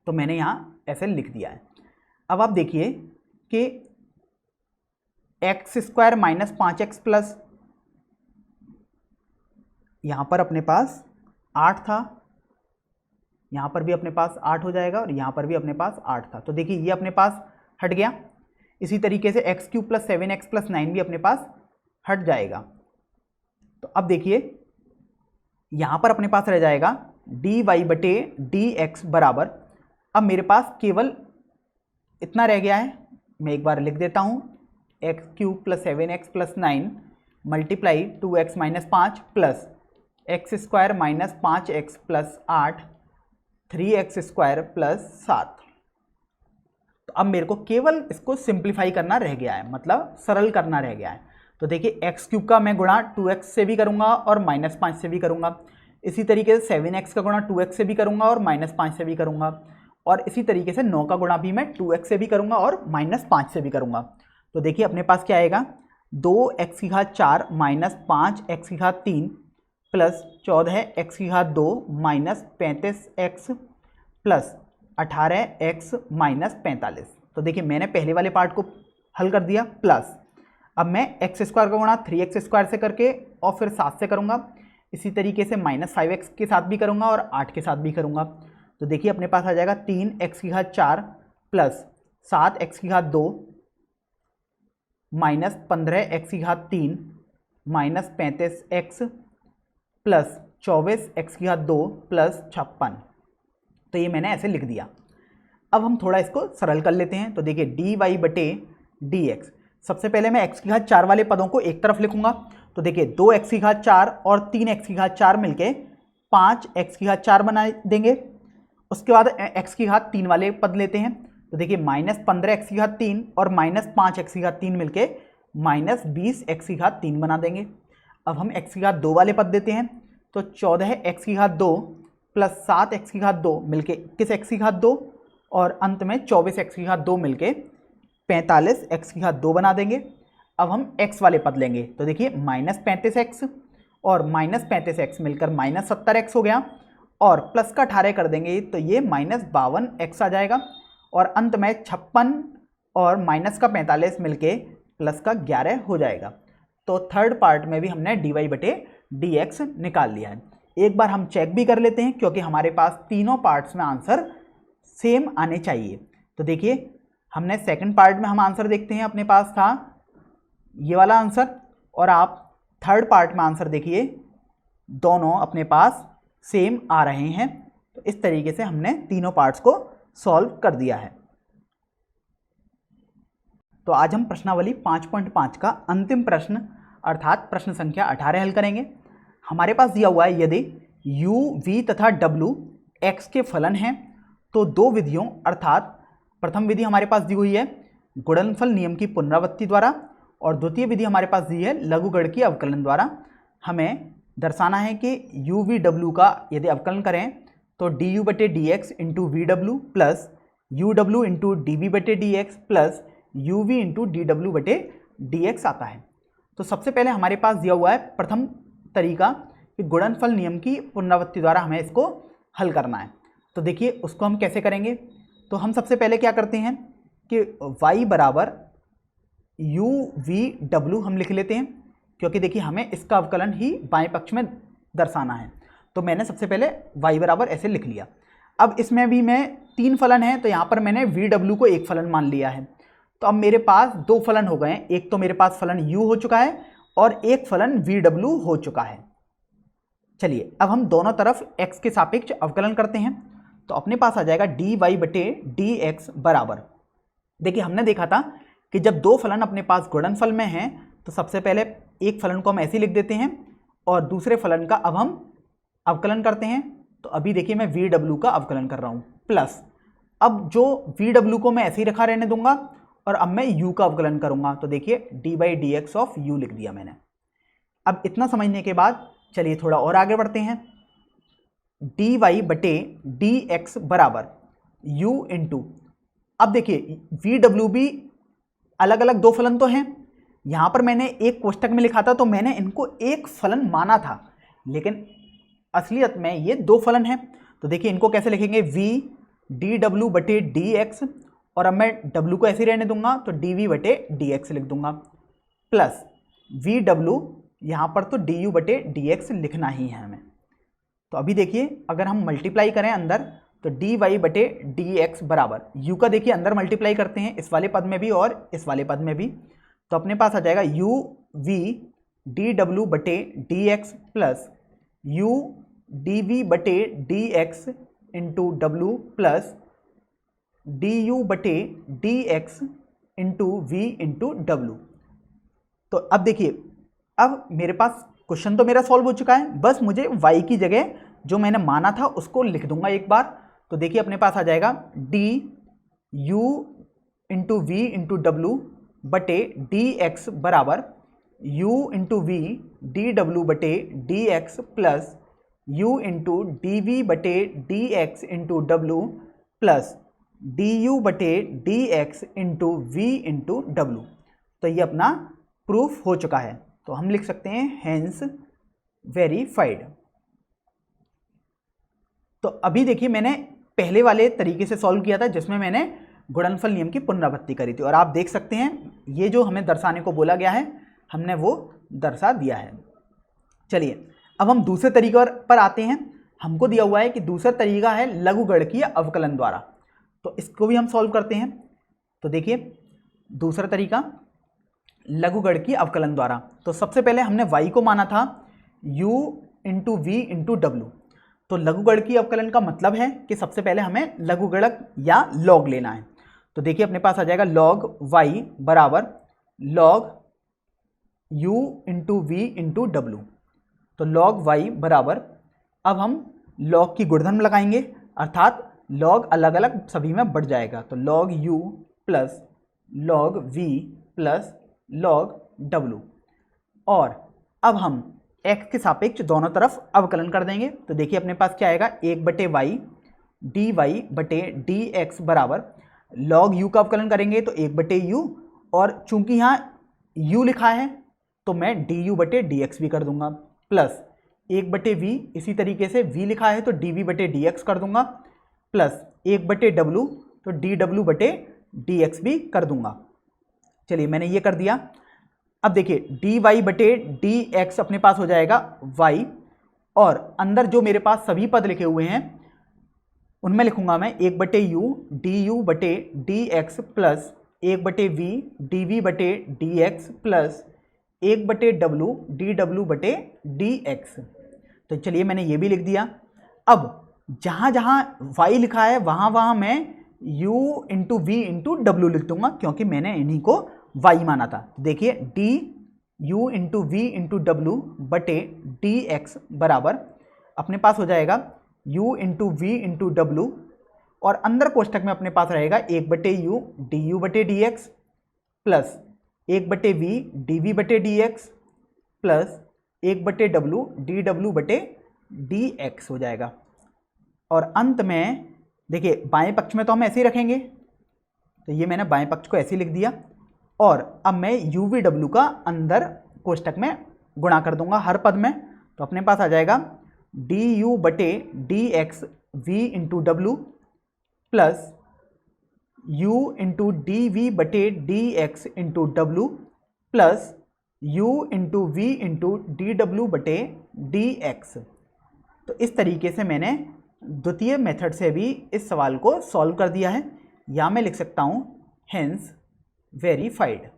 तो मैंने यहाँ ऐसे लिख दिया है। अब आप देखिए कि x² माइनस 5x प्लस, यहाँ पर अपने पास 8 था, यहाँ पर भी अपने पास 8 हो जाएगा, और यहाँ पर भी अपने पास 8 था। तो देखिए ये अपने पास हट गया। इसी तरीके से x³ प्लस 7x प्लस 9 भी अपने पास हट जाएगा। तो अब देखिए यहाँ पर अपने पास रह जाएगा dy/dx बराबर, अब मेरे पास केवल इतना रह गया है, मैं एक बार लिख देता हूँ, x³ plus 7x plus 9 multiply 2x minus 5 plus x² minus 5x plus 8 3x² plus 7। तो अब मेरे को केवल इसको सिंप्लीफाई करना रह गया है, मतलब सरल करना रह गया है। तो देखिए x³ का मैं गुणा 2x से भी करूँगा और -5 से भी करूँगा, इसी तरीके से 7x का गुणा 2x से भी करूँगा और -5 से भी करूँगा, और इसी तरीके से 9 का गुणा भी मैं 2x से भी करूँगा और -5 से भी करूँगा। तो देखिए अपने पास क्या आएगा, 2x⁴ minus 5x⁴ plus 14x⁴ minus 35x plus 18x minus 45। तो देखिए मैंने पहले वाले पार्ट को हल कर दिया, प्लस अब मैं x² का गुणा 3x² से करके और फिर 7 से करूँगा, इसी तरीके से -5x के साथ भी करूँगा और 8 के साथ भी करूँगा। तो देखिए अपने पास आ जाएगा 3x⁴ plus 7x⁴ minus 15x⁴ minus 35x plus 24x⁴ plus 56। तो ये मैंने ऐसे लिख दिया। अब हम थोड़ा इसको सरल कर लेते हैं। तो देखिए dy/dx, सबसे पहले मैं x⁴ वाले पदों को एक तरफ लिखूंगा। तो देखिए 2x⁴ और 3x⁴ मिलके 5x⁴ बना देंगे। उसके बाद x⁴ वाले पद लेते हैं। तो देखिए -15x⁴ और -5x⁴ मिलके -20x⁴ बना देंगे। अब हम x⁴ वाले पद देते हैं। तो 14x⁴ प्लस 7x⁴ मिलके 21x⁴ और अंत में 24x⁴ मिलके 45x⁴ बना देंगे। अब हम x वाले पद लेंगे। तो देखिए -35x और -35x मिलकर -70x हो गया, और प्लस का 18 कर देंगे तो ये -52x आ जाएगा, और अंत में 56 और माइनस का 45 मिलके प्लस का 11 हो जाएगा। तो थर्ड पार्ट में भी हमने dy/dx निकाल लिया है। एक बार हम चेक भी कर लेते हैं, क्योंकि हमारे पास तीनों पार्ट्स में आंसर सेम आने चाहिए। तो देखिए हमने सेकंड पार्ट में हम आंसर देखते हैं, अपने पास था ये वाला आंसर, और आप थर्ड पार्ट में आंसर देखिए दोनों अपने पास सेम आ रहे हैं। तो इस तरीके से हमने तीनों पार्ट्स को सॉल्व कर दिया है। तो आज हम प्रश्नावली 5.5 का अंतिम प्रश्न अर्थात प्रश्न संख्या 18 हल करेंगे। हमारे पास दिया हुआ है यदि u, v तथा w x के फलन हैं तो दो विधियों अर्थात प्रथम विधि हमारे पास दी हुई है गुणनफल नियम की पुनरावृत्ति द्वारा और द्वितीय विधि हमारे पास दी है लघुगणकीय अवकलन द्वारा। हमें दर्शाना है कि u v w का यदि अवकलन करें तो du बटे D X into V W plus U W into D V बटे D X plus U V into D W बटे डी एक्स आता है। तो सबसे पहले हमारे पास दिया हुआ है प्रथम तरीका कि गुणनफल नियम की पुनरावृत्ति द्वारा हमें इसको हल करना है। तो देखिए उसको हम कैसे करेंगे। तो हम सबसे पहले क्या करते हैं कि y बराबर यू वी डब्ल्यू हम लिख लेते हैं, क्योंकि देखिए हमें इसका अवकलन ही बाएं पक्ष में दर्शाना है। तो मैंने सबसे पहले y बराबर ऐसे लिख लिया। अब इसमें भी मैं तीन फलन है तो यहाँ पर मैंने वी डब्ल्यू को एक फलन मान लिया है। तो अब मेरे पास दो फलन हो गए, एक तो मेरे पास फलन u हो चुका है और एक फलन वी डब्ल्यू हो चुका है। चलिए अब हम दोनों तरफ x के सापेक्ष अवकलन करते हैं। तो अपने पास आ जाएगा डी वाई बटे डी एक्स बराबर, देखिए हमने देखा था कि जब दो फलन अपने पास गुणनफल में हैं तो सबसे पहले एक फलन को हम ऐसे ही लिख देते हैं और दूसरे फलन का अब हम अवकलन करते हैं। तो अभी देखिए मैं वी डब्ल्यू का अवकलन कर रहा हूँ प्लस अब जो वी डब्ल्यू को मैं ऐसे ही रखा रहने दूंगा और अब मैं u का अवकलन करूंगा। तो देखिए D by D x of you लिख दिया मैंने। अब इतना समझने के बाद चलिए थोड़ा और आगे बढ़ते हैं। डी वाई बटे डी एक्स बराबर u इंटू, अब देखिए वी डब्ल्यू भी अलग अलग दो फलन तो हैं। यहाँ पर मैंने एक कोष्टक में लिखा था तो मैंने इनको एक फलन माना था, लेकिन असलियत में ये दो फलन हैं। तो देखिए इनको कैसे लिखेंगे, v डी डब्ल्यू बटे डी एक्स और अब मैं w को ऐसे ही रहने दूंगा तो डी वी बटे डी एक्स लिख दूंगा प्लस वी डब्ल्यू यहाँ पर तो डी यू बटे डी एक्स लिखना ही है हमें। तो अभी देखिए अगर हम मल्टीप्लाई करें अंदर तो डी वाई बटे डी एक्स बराबर u का देखिए अंदर मल्टीप्लाई करते हैं इस वाले पद में भी और इस वाले पद में भी। तो अपने पास आ जाएगा u v डी डब्ल्यू बटे D X plus u D V बटे D X into W plus D U बटे D X into we into W. तो अब देखिए अब मेरे पास क्वेश्चन तो मेरा सॉल्व हो चुका है, बस मुझे y की जगह जो मैंने माना था उसको लिख दूंगा एक बार। तो देखिए अपने पास आ जाएगा D U into we into W बटे डी एक्स बराबर u into V D W बटे D X plus u into D V बटे D X into W plus D U बटे D X into we into W. तो ये अपना proof हो चुका है। तो हम लिख सकते हैं हेंस वेरीफाइड। तो अभी देखिए मैंने पहले वाले तरीके से सॉल्व किया था जिसमें मैंने गुणनफल नियम की पुनरावृत्ति करी थी और आप देख सकते हैं ये जो हमें दर्शाने को बोला गया है हमने वो दर्शा दिया है। चलिए अब हम दूसरे तरीके पर आते हैं। हमको दिया हुआ है कि दूसरा तरीका है लघुगणकीय अवकलन द्वारा, तो इसको भी हम सॉल्व करते हैं। तो देखिए दूसरा तरीका लघुगणकीय अवकलन द्वारा। तो सबसे पहले हमने y को माना था u into we into W. तो लघुगणकीय अवकलन का मतलब है कि सबसे पहले हमें लघुगणक या लॉग लेना है। तो देखिए अपने पास आ जाएगा log y बराबर log u into we into W. तो log y बराबर अब हम log की गुणधर्म लगाएंगे अर्थात log अलग अलग सभी में बढ़ जाएगा। तो log u plus log v plus log w और अब हम x के सापेक्ष दोनों तरफ अवकलन कर देंगे। तो देखिए अपने पास क्या आएगा, एक बटे वाई डी वाई बटे डी एक्स बराबर log u का अवकलन करेंगे तो एक बटे यू और चूंकि यहाँ u लिखा है तो मैं डी यू बटे डी एक्स भी कर दूंगा प्लस एक बटे v, इसी तरीके से v लिखा है तो डी वी बटे डी एक्स कर दूंगा प्लस एक बटे w तो डी डब्ल्यू बटे डी एक्स भी कर दूंगा। चलिए मैंने ये कर दिया। अब देखिए डी वाई बटे डी एक्स अपने पास हो जाएगा y और अंदर जो मेरे पास सभी पद लिखे हुए हैं उनमें लिखूंगा मैं एक बटे यू डी यू बटे डी एक्स प्लस एक बटे वी डी वी बटे डी एक्स प्लस एक बटे डब्ल्यू डी डब्ल्यू बटे डी एक्स। तो चलिए मैंने ये भी लिख दिया। अब जहाँ जहाँ y लिखा है वहाँ वहाँ मैं u इंटू वी इंटू डब्ल्यू लिख दूंगा क्योंकि मैंने इन्हीं को y माना था। देखिए D U into we into W बटे डी एक्स बराबर अपने पास हो जाएगा u into we into W और अंदर कोष्टक में अपने पास रहेगा 1 बटे यू डी यू बटे डी एक्स प्लस 1 बटे वी डी वी बटे डी एक्स प्लस 1 बटे डब्ल्यू डी डब्ल्यू बटे डी एक्स हो जाएगा। और अंत में देखिए बाएं पक्ष में तो हम ऐसे ही रखेंगे, तो ये मैंने बाएं पक्ष को ऐसे ही लिख दिया और अब मैं यू वी डब्ल्यू का अंदर कोष्टक में गुणा कर दूंगा हर पद में, तो अपने पास आ जाएगा डी यू बटे D X V into W plus u into D V बटे D X into W plus u into we into D W बटे डी एक्स। तो इस तरीके से मैंने द्वितीय मेथड से भी इस सवाल को सॉल्व कर दिया है, या मैं लिख सकता हूँ हेंस वेरीफाइड।